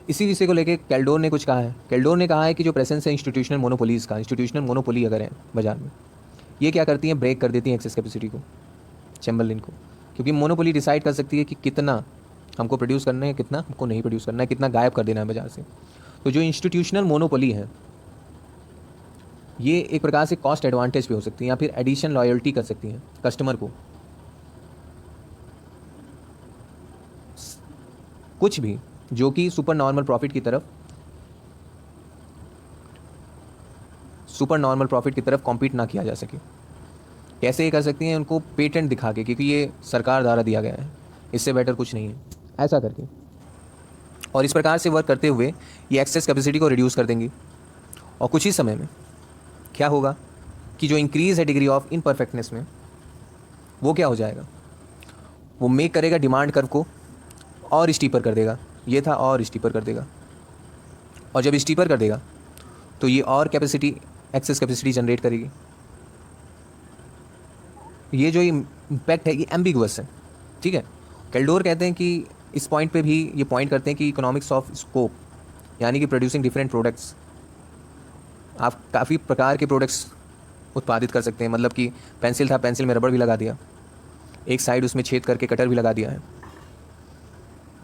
इसी विषय को लेके कैल्डोर ने कुछ कहा है। कैल्डोर ने कहा है कि जो प्रेजेंस है इंस्टीट्यूशनल मोनोपोलीज का, इंस्टीट्यूशनल मोनोपोली अगर है बाजार में, ये क्या करती हैं, ब्रेक कर देती हैं एक्सेस कैपेसिटी को, चैम्बरलिन को, क्योंकि मोनोपोली डिसाइड कर सकती है कि कितना हमको प्रोड्यूस करना है, कितना हमको नहीं प्रोड्यूस करना है, कितना गायब कर देना है बाजार से। तो जो इंस्टीट्यूशनल मोनोपोली है ये एक प्रकार से कॉस्ट एडवांटेज पे हो सकती है, या फिर एडिशन लॉयल्टी कर सकती हैं कस्टमर को। कुछ भी जो कि सुपर नॉर्मल प्रॉफिट की तरफ कॉम्पीट ना किया जा सके। कैसे ये कर सकती हैं, उनको पेटेंट दिखा के, क्योंकि ये सरकार द्वारा दिया गया है, इससे बेटर कुछ नहीं है, ऐसा करके। और इस प्रकार से वर्क करते हुए ये एक्सेस कैपेसिटी को रिड्यूस कर देंगी, और कुछ ही समय में क्या होगा कि जो इंक्रीज है डिग्री ऑफ इनपरफेक्टनेस में, वो क्या हो जाएगा, वो मेक करेगा डिमांड कर्व को और स्टीपर कर देगा, ये था और स्टीपर कर देगा, और जब स्टीपर कर देगा तो ये और कैपेसिटी, एक्सेस कैपेसिटी जनरेट करेगी। ये जो इम्पैक्ट है ये एम्बिगुअस है, ठीक है। कैल्डोर कहते हैं कि इस पॉइंट पे भी ये पॉइंट करते हैं कि इकोनॉमिक्स ऑफ स्कोप, यानी कि प्रोड्यूसिंग डिफरेंट प्रोडक्ट्स, आप काफ़ी प्रकार के प्रोडक्ट्स उत्पादित कर सकते हैं। मतलब कि पेंसिल था, पेंसिल में रबड़ भी लगा दिया, एक साइड उसमें छेद करके कटर भी लगा दिया है,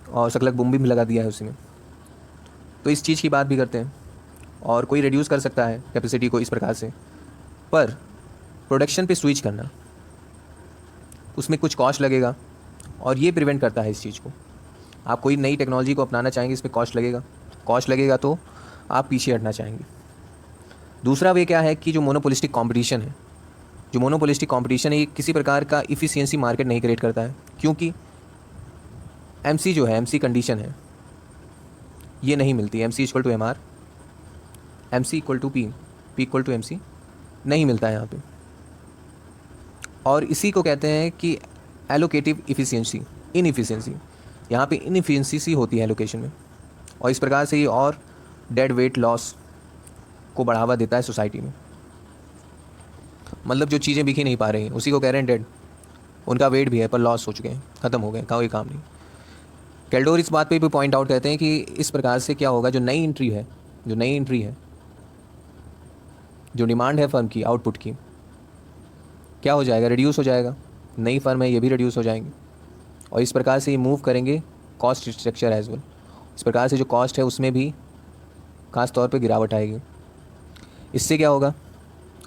और शकलक बुम्बी भी लगा दिया है उसमें। तो इस चीज़ की बात भी करते हैं, और कोई रिड्यूस कर सकता है कैपेसिटी को इस प्रकार से, पर प्रोडक्शन पे स्विच करना उसमें कुछ कॉस्ट लगेगा, और ये प्रिवेंट करता है इस चीज़ को। आप कोई नई टेक्नोलॉजी को अपनाना चाहेंगे, इस पर कॉस्ट लगेगा तो आप पीछे हटना चाहेंगे। दूसरा वे क्या है कि जो मोनोपोलिस्टिक कंपटीशन है, ये किसी प्रकार का इफ़िशियंसी मार्केट नहीं क्रिएट करता है, क्योंकि MC जो है, MC कंडीशन है, ये नहीं मिलती। MC equal to MR, MC equal to P, P equal to MC नहीं मिलता है यहाँ पे। और इसी को कहते हैं कि एलोकेटिव इफ़िशियंसी, इनएफिशिएंसी। यहाँ पे इनएफिशिएंसी होती है एलोकेशन में, और इस प्रकार से ये और डेड वेट लॉस को बढ़ावा देता है सोसाइटी में। मतलब जो चीज़ें बिक ही नहीं पा रही हैं उसी को कह रहे हैं डेड, उनका वेट भी है पर लॉस हो चुके हैं, ख़त्म हो गए, कोई काम नहीं। कैल्डोर इस बात पे भी पॉइंट आउट करते हैं कि इस प्रकार से क्या होगा, जो नई एंट्री है, जो डिमांड है फर्म की आउटपुट की, क्या हो जाएगा, रिड्यूस हो जाएगा। नई फर्म है, ये भी रिड्यूस हो जाएंगे, और इस प्रकार से ये मूव करेंगे कॉस्ट स्ट्रक्चर एज वेल। इस प्रकार से जो कॉस्ट है उसमें भी खास तौर पे गिरावट आएगी। इससे क्या होगा,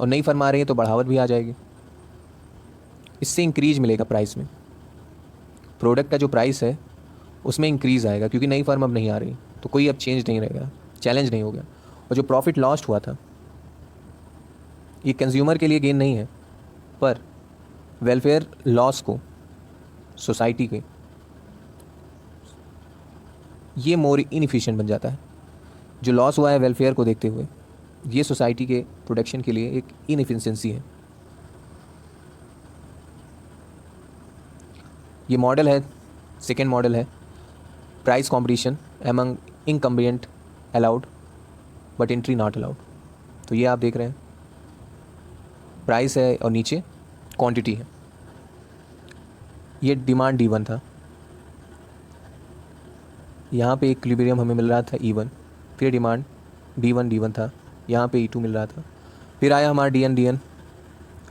और नई फर्म आ रही है तो बढ़ावट भी आ जाएगी, इससे इंक्रीज मिलेगा प्राइस में, प्रोडक्ट का जो प्राइस है उसमें इंक्रीज़ आएगा, क्योंकि नई फर्म अब नहीं आ रही, तो कोई अब चेंज नहीं रहेगा, चैलेंज नहीं हो गया। और जो प्रॉफिट लॉस्ट हुआ था ये कंज्यूमर के लिए गेन नहीं है, पर वेलफेयर लॉस को सोसाइटी के, ये मोर इनएफिशिएंट बन जाता है। जो लॉस हुआ है वेलफेयर को देखते हुए, ये सोसाइटी के प्रोडक्शन के लिए एक इनएफिशिएंसी है। ये मॉडल है, सेकेंड मॉडल है price competition among incumbent allowed but entry not allowed. तो ये आप देख रहे हैं प्राइस है और नीचे क्वांटिटी है। ये डिमांड D1 था, यहाँ पे इक्विलिब्रियम हमें मिल रहा था E1, फिर डिमांड D1 था, यहाँ पे E2 मिल रहा था, फिर आया हमारा DN,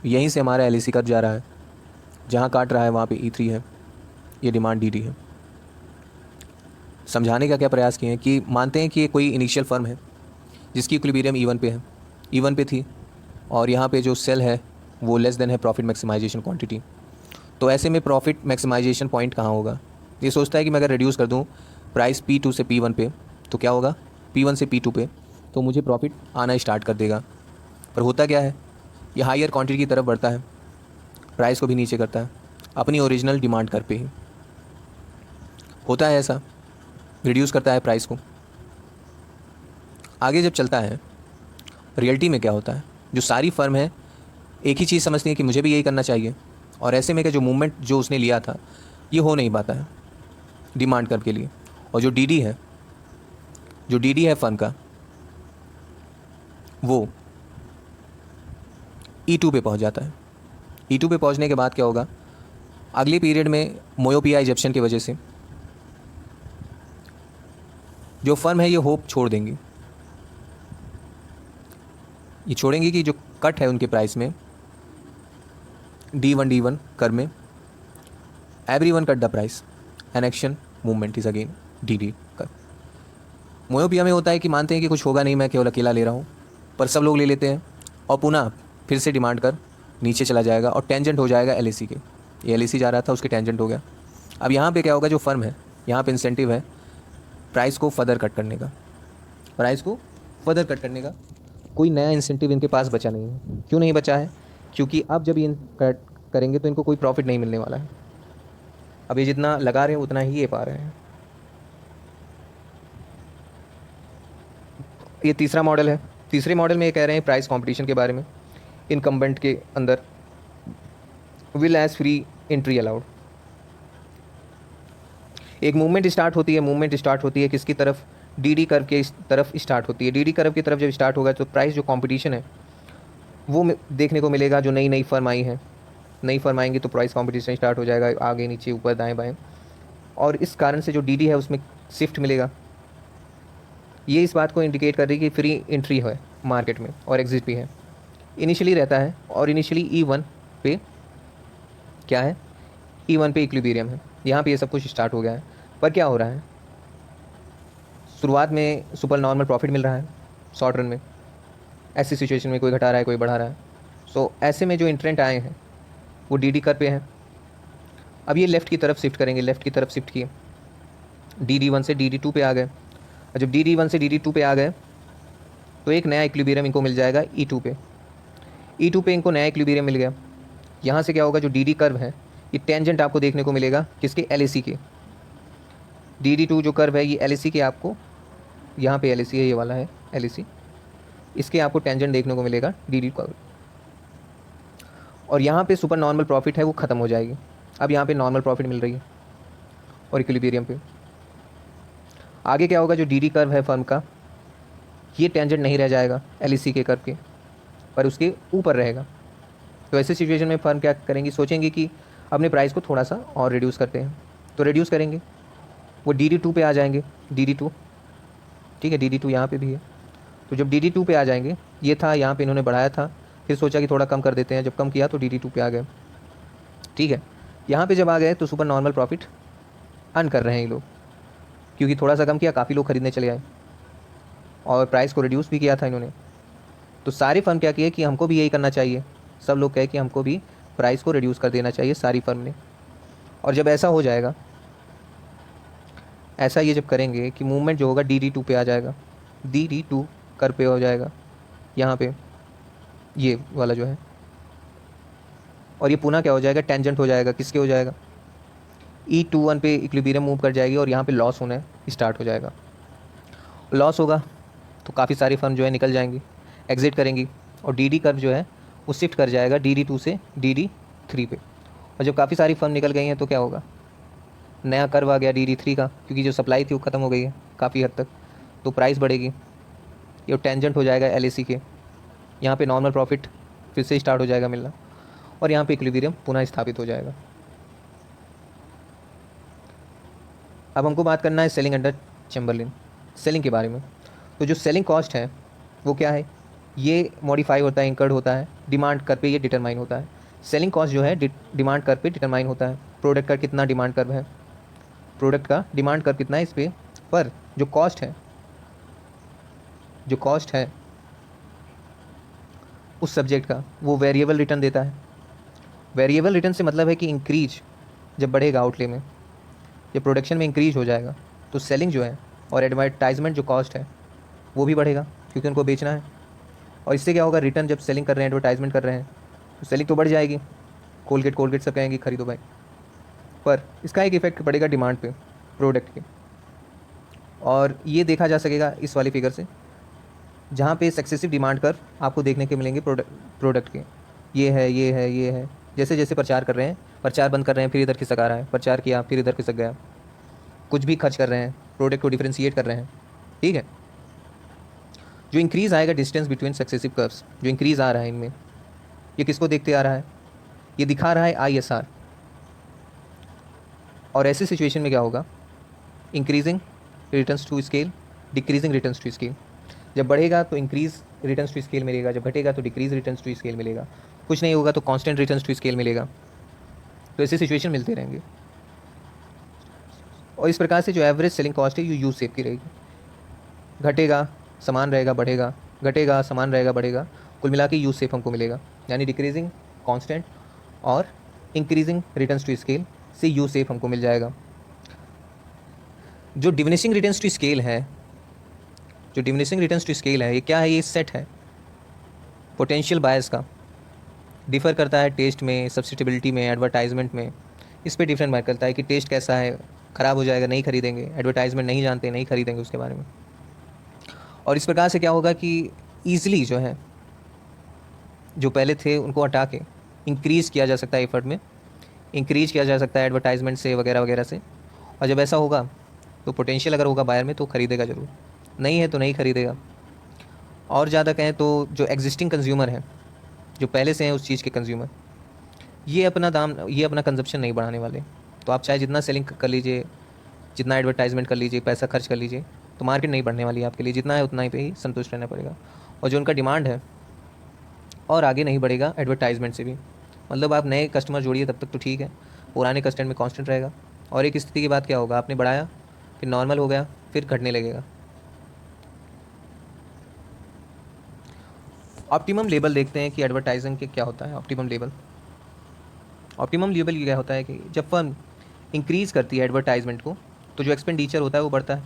यहीं से हमारा LAC कट जा रहा है, जहाँ काट रहा है वहाँ पे E3 है, ये डिमांड DD है। समझाने का क्या प्रयास किए हैं कि मानते हैं कि कोई इनिशियल फर्म है जिसकी इक्विलिब्रियम E1 पे है, E1 पे थी, और यहाँ पे जो सेल है वो लेस देन है प्रॉफिट मैक्सिमाइजेशन क्वांटिटी। तो ऐसे में प्रॉफिट मैक्सिमाइजेशन पॉइंट कहाँ होगा? ये सोचता है कि मैं अगर रिड्यूस कर दूँ प्राइस P2 से P1 पे तो क्या होगा, P1 से P2 पे, तो मुझे प्रॉफिट आना स्टार्ट कर देगा। पर होता क्या है, ये हायर क्वांटिटी की तरफ बढ़ता है, प्राइस को भी नीचे करता है अपनी ओरिजिनल डिमांड कर पे ही। होता है ऐसा, रिड्यूस करता है प्राइस को। आगे जब चलता है रियलिटी में क्या होता है, जो सारी फर्म है एक ही चीज़ समझती है कि मुझे भी यही करना चाहिए, और ऐसे में क्या जो मूवमेंट जो उसने लिया था ये हो नहीं पाता है डिमांड कर्व के लिए। और जो DD है फर्म का, वो E2 पे पहुंच जाता है। E2 पे पहुंचने के बाद क्या होगा, अगले पीरियड में मोयोपिया इजेप्शन की वजह से जो फर्म है ये होप छोड़ देंगी, ये छोड़ेंगी कि जो कट है उनके प्राइस में D1 कर्व में, everyone cut the price an action movement is again DD curve. मोयोपिया में होता है कि मानते हैं कि कुछ होगा नहीं, मैं केवल अकेला ले रहा हूँ, पर सब लोग ले लेते हैं और पुनः फिर से डिमांड कर नीचे चला जाएगा और टेंजेंट हो जाएगा LAC के। ये LAC जा रहा था उसके टेंजेंट हो गया। अब यहाँ पे क्या होगा, जो फर्म है यहाँ पे इंसेंटिव है प्राइस को फर्दर कट करने का, कोई नया इंसेंटिव इनके पास बचा नहीं है। क्यों नहीं बचा है? क्योंकि अब जब ये कट करेंगे तो इनको कोई प्रॉफिट नहीं मिलने वाला है। अब ये जितना लगा रहे हैं उतना ही ये पा रहे हैं। ये तीसरा मॉडल है। तीसरे मॉडल में ये कह रहे हैं प्राइस कंपटीशन के बारे में, इनकम्बेंट के अंदर will as free entry allowed. एक मूवमेंट स्टार्ट होती है किसकी तरफ, DD कर्व के तरफ स्टार्ट होती है। DD कर्व की तरफ जब स्टार्ट होगा तो प्राइस जो कंपटीशन है वो देखने को मिलेगा। जो नई फर्म आई है, नई फर्म आएंगी तो प्राइस कंपटीशन स्टार्ट हो जाएगा, आगे नीचे ऊपर दाएं बाएं, और इस कारण से जो DD है उसमें शिफ्ट मिलेगा। ये इस बात को इंडिकेट कर रही है कि फ्री एंट्री है मार्केट में और एग्जिट भी है। इनिशियली रहता है और इनिशियली E1 पे क्या है, E1 पे इक्विलिब्रियम है। यहाँ पे ये सब कुछ स्टार्ट हो गया है, पर क्या हो रहा है, शुरुआत में सुपर नॉर्मल प्रॉफिट मिल रहा है शॉर्ट रन में। ऐसी सिचुएशन में कोई घटा रहा है कोई बढ़ा रहा है, सो ऐसे में जो इंट्रेंट आए हैं वो DD कर्व पे हैं। अब ये लेफ़्ट की तरफ शिफ्ट करेंगे, लेफ़्ट की तरफ शिफ्ट किए, DD1 से DD2 पे आ गए। और जब DD1 से DD2 पे आ गए तो एक नया इक्विलिब्रियम इनको मिल जाएगा E2 पे। E2 पे इनको नया इक्विलिब्रियम मिल गया। यहाँ से क्या होगा, जो DD कर्व है ये टेंजेंट आपको देखने को मिलेगा किसके, LAC के। DD2 जो कर्व है ये LAC के, आपको यहाँ पे LAC है, ये वाला है LAC, इसके आपको टेंजेंट देखने को मिलेगा DD कर्व। और यहाँ पे सुपर नॉर्मल प्रॉफिट है वो ख़त्म हो जाएगी। अब यहाँ पे नॉर्मल प्रॉफिट मिल रही है और इक्विलिब्रियम पे। आगे क्या होगा, जो DD कर्व है फर्म का ये टेंजेंट नहीं रह जाएगा LAC के कर्व के, पर उसके ऊपर रहेगा। तो ऐसे सिचुएशन में फर्म क्या करेंगी, सोचेंगे कि अपने प्राइस को थोड़ा सा और रिड्यूस करते हैं, तो रिड्यूस करेंगे, वो DD2 पे आ जाएंगे। DD2 ठीक है, DD2 यहाँ पे भी है। तो जब DD2 पे आ जाएंगे, ये था यहाँ पे इन्होंने बढ़ाया था, फिर सोचा कि थोड़ा कम कर देते हैं, जब कम किया तो DD2 पे आ गए। ठीक है, यहाँ पे जब आ गए तो सुपर नॉर्मल प्रॉफिट अर्न कर रहे हैं ये लोग, क्योंकि थोड़ा सा कम किया, काफ़ी लोग खरीदने चले आए और प्राइस को रिड्यूस भी किया था इन्होंने। तो सारी फर्म क्या किए कि हमको भी यही करना चाहिए, सब लोग कहे कि हमको भी प्राइस को रिड्यूस कर देना चाहिए सारी फर्म ने। और जब ऐसा हो जाएगा, ऐसा ये जब करेंगे कि मूवमेंट जो होगा DD2 पे आ जाएगा, DD2 कर पे हो जाएगा यहाँ पे ये वाला जो है, और ये पुनः क्या हो जाएगा, टेंजेंट हो जाएगा, किसके हो जाएगा, E21 पे इक्विलिब्रियम मूव कर जाएगी और यहाँ पे लॉस होना स्टार्ट हो जाएगा। लॉस होगा तो काफ़ी सारी फर्म जो है निकल जाएंगी, एग्जिट करेंगी, और DD कर्व जो है वो शिफ्ट कर जाएगा DD2 से DD3 पे। और जब काफ़ी सारी फर्म निकल गई हैं तो क्या होगा, नया कर्व आ गया DD3 का, क्योंकि जो सप्लाई थी वो ख़त्म हो गई है काफ़ी हद तक, तो प्राइस बढ़ेगी, ये टेंजेंट हो जाएगा LAC के। यहाँ पे नॉर्मल प्रॉफिट फिर से स्टार्ट हो जाएगा मिलना, और यहाँ पे इक्विलिब्रियम पुनः स्थापित हो जाएगा। अब हमको बात करना है सेलिंग अंडर चैम्बरलिन, सेलिंग के बारे में। तो जो सेलिंग कॉस्ट है वो क्या है, ये मॉडिफाई होता है, इंकर्ड होता है, डिमांड कर पे ये डिटरमाइन होता है। सेलिंग कॉस्ट जो है डिमांड कर पे डिटरमाइन होता है, प्रोडक्ट का कितना डिमांड कर्व है, प्रोडक्ट का डिमांड कर्व कितना है इस पर जो कॉस्ट है, जो कॉस्ट है उस सब्जेक्ट का, वो वेरिएबल रिटर्न देता है। वेरिएबल रिटर्न से मतलब है कि इंक्रीज जब बढ़ेगा आउटले में, जब प्रोडक्शन में इंक्रीज हो जाएगा, तो सेलिंग जो है और एडवर्टाइजमेंट जो कॉस्ट है वो भी बढ़ेगा, क्योंकि उनको बेचना है। और इससे क्या होगा, रिटर्न जब सेलिंग कर रहे हैं, एडवर्टाइजमेंट कर रहे हैं, तो सेलिंग तो बढ़ जाएगी, कोलगेट सब कहेंगे खरीदो भाई, पर इसका एक इफेक्ट पड़ेगा डिमांड पे प्रोडक्ट के। और ये देखा जा सकेगा इस वाली फिगर से, जहाँ पे सक्सेसिव डिमांड कर्व आपको देखने के मिलेंगे प्रोडक्ट के, ये है, ये है, ये है। जैसे जैसे प्रचार कर रहे हैं, प्रचार बंद कर रहे हैं, फिर इधर खिसक आ रहा है, प्रचार किया फिर इधर खिसक गया, कुछ भी खर्च कर रहे हैं, प्रोडक्ट को डिफ्रेंशिएट कर रहे हैं, ठीक है। जो इंक्रीज़ आएगा डिस्टेंस बिटवीन सक्सेसिव कर्व्स, जो इंक्रीज़ आ रहा है इनमें, ये किसको देखते आ रहा है, ये दिखा रहा है ISR। और ऐसी सिचुएशन में क्या होगा, increasing returns to scale, decreasing returns to scale. जब बढ़ेगा तो इंक्रीज रिटर्न्स टू स्केल मिलेगा, जब घटेगा तो डिक्रीज रिटर्न्स टू स्केल मिलेगा, कुछ नहीं होगा तो कांस्टेंट रिटर्न्स टू स्केल मिलेगा। तो ऐसे सिचुएशन मिलते रहेंगे। और इस प्रकार से जो एवरेज सेलिंग कॉस्ट है यू शेप की रहेगी, घटेगा समान रहेगा, बढ़ेगा, घटेगा समान रहेगा, बढ़ेगा, कुल मिला के यू शेप हमको मिलेगा, यानी डिक्रीजिंग कांस्टेंट और इंक्रीजिंग रिटर्न्स टू स्केल से यू शेप हमको मिल जाएगा। जो डिमिनिशिंग रिटर्न्स टू स्केल है, जो डिमिनिशिंग रिटर्न्स टू स्केल है, ये क्या है, ये सेट है पोटेंशियल बायस का, डिफ़र करता है टेस्ट में, सब्सिटिबिलिटी में, एडवर्टाइजमेंट में। इस पर डिफरेंट मैटर करता है कि टेस्ट कैसा है, ख़राब हो जाएगा नहीं खरीदेंगे, एडवर्टाइजमेंट नहीं जानते नहीं खरीदेंगे उसके बारे में। और इस प्रकार से क्या होगा कि ईज़िली जो है, जो पहले थे उनको हटा के इंक्रीज़ किया जा सकता है एफर्ट में, इंक्रीज़ किया जा सकता है एडवर्टाइजमेंट से वगैरह वगैरह से। और जब ऐसा होगा तो पोटेंशियल अगर होगा बायर में तो ख़रीदेगा ज़रूर, नहीं है तो नहीं खरीदेगा। और ज़्यादा कहें तो जो एग्जिस्टिंग कंज्यूमर हैं, जो पहले से हैं उस चीज़ के कंज्यूमर, ये अपना दाम, ये अपना कंजप्शन नहीं बढ़ाने वाले। तो आप चाहे जितना सेलिंग कर लीजिए, जितना एडवर्टाइजमेंट कर लीजिए, पैसा खर्च कर लीजिए, तो मार्केट नहीं बढ़ने वाली है आपके लिए, जितना है उतना ही पे ही संतुष्ट रहना पड़ेगा। और जो उनका डिमांड है और आगे नहीं बढ़ेगा एडवर्टाइजमेंट से भी, मतलब आप नए कस्टमर जोड़िए तब तक तो ठीक है, पुराने कस्टमर में कांस्टेंट रहेगा। और एक स्थिति के बाद क्या होगा, आपने बढ़ाया फिर नॉर्मल हो गया, फिर घटने लगेगा। ऑप्टिमम लेवल देखते हैं कि एडवर्टाइजिंग के क्या होता है। ऑप्टिमम लेवल, ऑप्टिमम लेवल क्या होता है कि जब फर्म इंक्रीज़ करती है एडवर्टाइजमेंट को, तो जो एक्सपेंडिचर होता है वो बढ़ता है,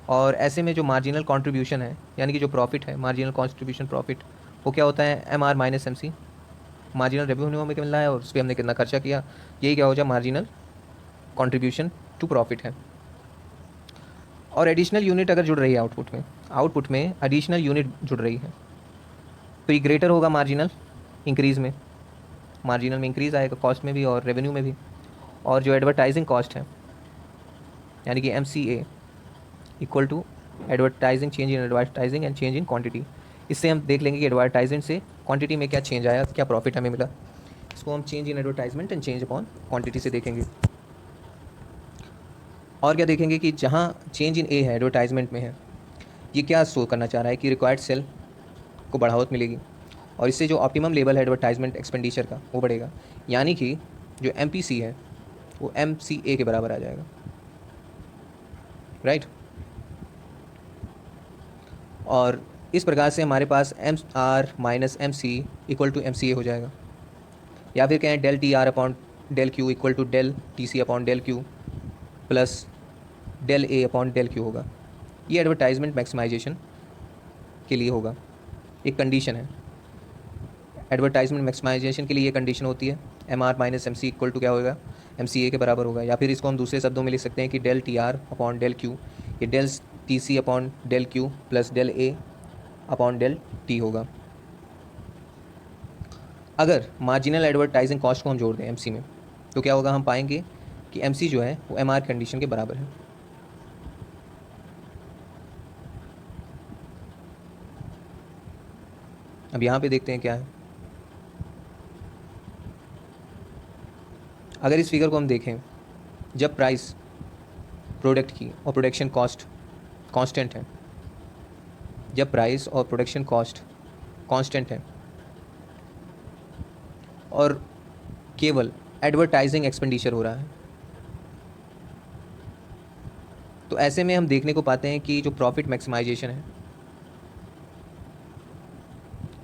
और ऐसे में जो मार्जिनल कंट्रीब्यूशन है, यानी कि जो प्रॉफिट है, मार्जिनल कंट्रीब्यूशन प्रॉफिट, वो क्या होता है, MR minus MC, marginal revenue हमें क्या मिल रहा है और उस पर हमने कितना खर्चा किया, यही क्या हो जाए मार्जिनल कंट्रीब्यूशन टू प्रॉफिट है। और एडिशनल यूनिट अगर जुड़ रही है आउटपुट में एडिशनल यूनिट जुड़ रही है, तो ये ग्रेटर होगा मार्जिनल इंक्रीज़ में, मार्जिनल में इंक्रीज़ आएगा कॉस्ट में भी और रेवेन्यू में भी। और जो एडवर्टाइजिंग कॉस्ट है, यानी कि MCA equal to advertising, change in advertising and change in quantity. इससे हम देख लेंगे कि एडवर्टाइजमेंट से क्वांटिटी में क्या चेंज आया, क्या प्रॉफिट हमें मिला। इसको हम change in advertisement and change upon quantity से देखेंगे। और क्या देखेंगे कि जहाँ चेंज इन A है, एडवर्टाइजमेंट में है, ये क्या शो करना चाह रहा है कि रिक्वायर्ड सेल को बढ़ावत मिलेगी, और इससे जो ऑप्टिमम लेवल है एडवर्टाइजमेंट एक्सपेंडिचर का वो बढ़ेगा, यानी कि जो MPC है वो MCA के बराबर आ जाएगा, राइट। और इस प्रकार से हमारे पास MR minus MC equal to MCA हो जाएगा, या फिर कहें del TR upon del Q equal to del TC upon del Q plus del A upon del Q होगा। ये एडवर्टाइजमेंट मैक्सिमाइजेशन के लिए होगा, एक कंडीशन है। एडवर्टाइजमेंट मैक्सिमाइजेशन के लिए ये कंडीशन होती है, MR minus MC equal to क्या होगा, MCA के बराबर होगा। या फिर इसको हम दूसरे शब्दों में लिख सकते हैं कि del TR upon del Q, ये del TC upon del Q plus del A upon del T होगा। अगर मार्जिनल एडवर्टाइजिंग कॉस्ट को हम जोड़ दें MC में, तो क्या होगा, हम पाएंगे कि MC जो है वो MR कंडीशन के बराबर है। अब यहाँ पे देखते हैं क्या है। अगर इस फिगर को हम देखें, जब प्राइस प्रोडक्ट की और प्रोडक्शन कॉस्ट कांस्टेंट है, जब प्राइस और प्रोडक्शन कॉस्ट कांस्टेंट है और केवल एडवर्टाइजिंग एक्सपेंडिचर हो रहा है, तो ऐसे में हम देखने को पाते हैं कि जो प्रॉफिट मैक्सिमाइजेशन है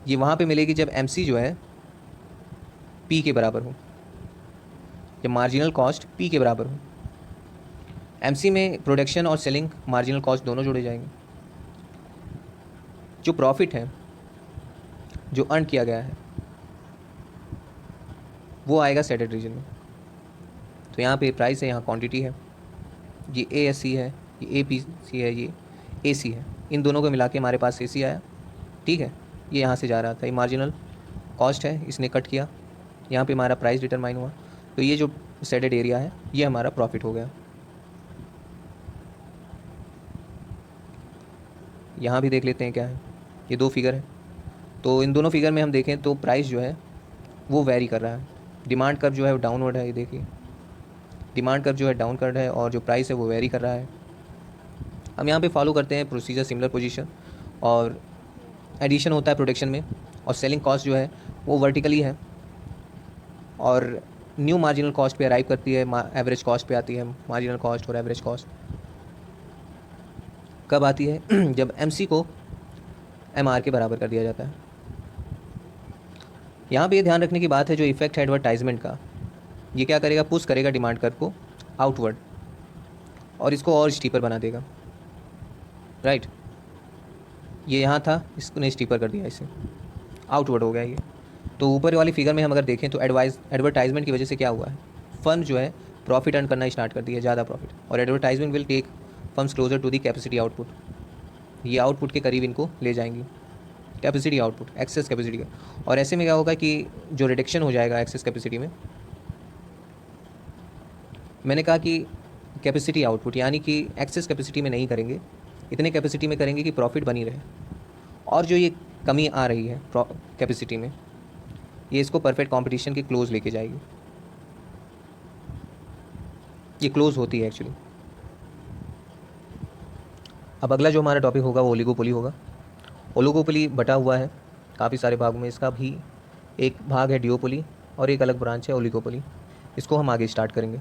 ये वहाँ पे मिलेगी जब MC जो है P के बराबर हो, जब मार्जिनल कॉस्ट P के बराबर हो। MC में प्रोडक्शन और सेलिंग मार्जिनल कॉस्ट दोनों जोड़े जाएंगे। जो प्रॉफिट है जो अर्न किया गया है वो आएगा सेटेड रीजन में। तो यहाँ पे प्राइस है, यहाँ क्वांटिटी है, ये ASC है, ये APC है, ये AC है, इन दोनों को मिला के हमारे पास AC आया। ठीक है, ये यहाँ से जा रहा था, ये मार्जिनल कॉस्ट है, इसने कट किया, यहाँ पे हमारा प्राइस डिटरमाइन हुआ, तो ये जो सेटेड एरिया है ये हमारा प्रॉफिट हो गया। यहाँ भी देख लेते हैं क्या है, ये दो फिगर है, तो इन दोनों फिगर में हम देखें तो प्राइस जो है वो वेरी कर रहा है, डिमांड कर्व जो है वो डाउनवर्ड है, ये देखिए डिमांड कर्व जो है डाउन कर रहा है और जो प्राइस है वो वेरी कर रहा है। हम यहाँ पे फॉलो करते हैं प्रोसीजर सिमिलर पोजीशन, और एडिशन होता है प्रोडक्शन में, और सेलिंग कॉस्ट जो है वो वर्टिकली है और न्यू मार्जिनल कॉस्ट पे अराइव करती है, एवरेज कॉस्ट पे आती है। मार्जिनल कॉस्ट और एवरेज कॉस्ट कब आती है जब MC को MR के बराबर कर दिया जाता है। यहाँ पे ये ध्यान रखने की बात है, जो इफेक्ट है एडवर्टाइजमेंट का, ये क्या करेगा, पुश करेगा डिमांड कर्व को आउटवर्ड और इसको और स्टीपर बना देगा। राइट, ये यहाँ था, इसने स्टीपर कर दिया, इसे आउटवर्ड हो गया ये। तो ऊपर वाली फिगर में हम अगर देखें तो एडवर्टाइजमेंट की वजह से क्या हुआ है, फर्म जो है प्रॉफिट अर्न करना स्टार्ट कर दिया, ज़्यादा प्रॉफिट, और advertisement will take firms closer to the capacity output, ये आउटपुट के करीब इनको ले जाएंगी, कैपेसिटी आउटपुट, एक्सेस कैपेसिटी का। और ऐसे में क्या होगा कि जो रिडक्शन हो जाएगा एक्सेस कैपेसिटी में, मैंने कहा कि कैपेसिटी आउटपुट यानी कि एक्सेस कैपेसिटी में नहीं करेंगे, इतने कैपेसिटी में करेंगे कि प्रॉफिट बनी रहे, और जो ये कमी आ रही है कैपेसिटी में, ये इसको परफेक्ट कंपटीशन के क्लोज लेके जाएगी, ये क्लोज होती है एक्चुअली। अब अगला जो हमारा टॉपिक होगा वो ओलिगोपोली होगा। ओलिगोपोली बटा हुआ है काफ़ी सारे भागों में, इसका भी एक भाग है डिओपोली और एक अलग ब्रांच है ओलिगोपोली, इसको हम आगे स्टार्ट करेंगे।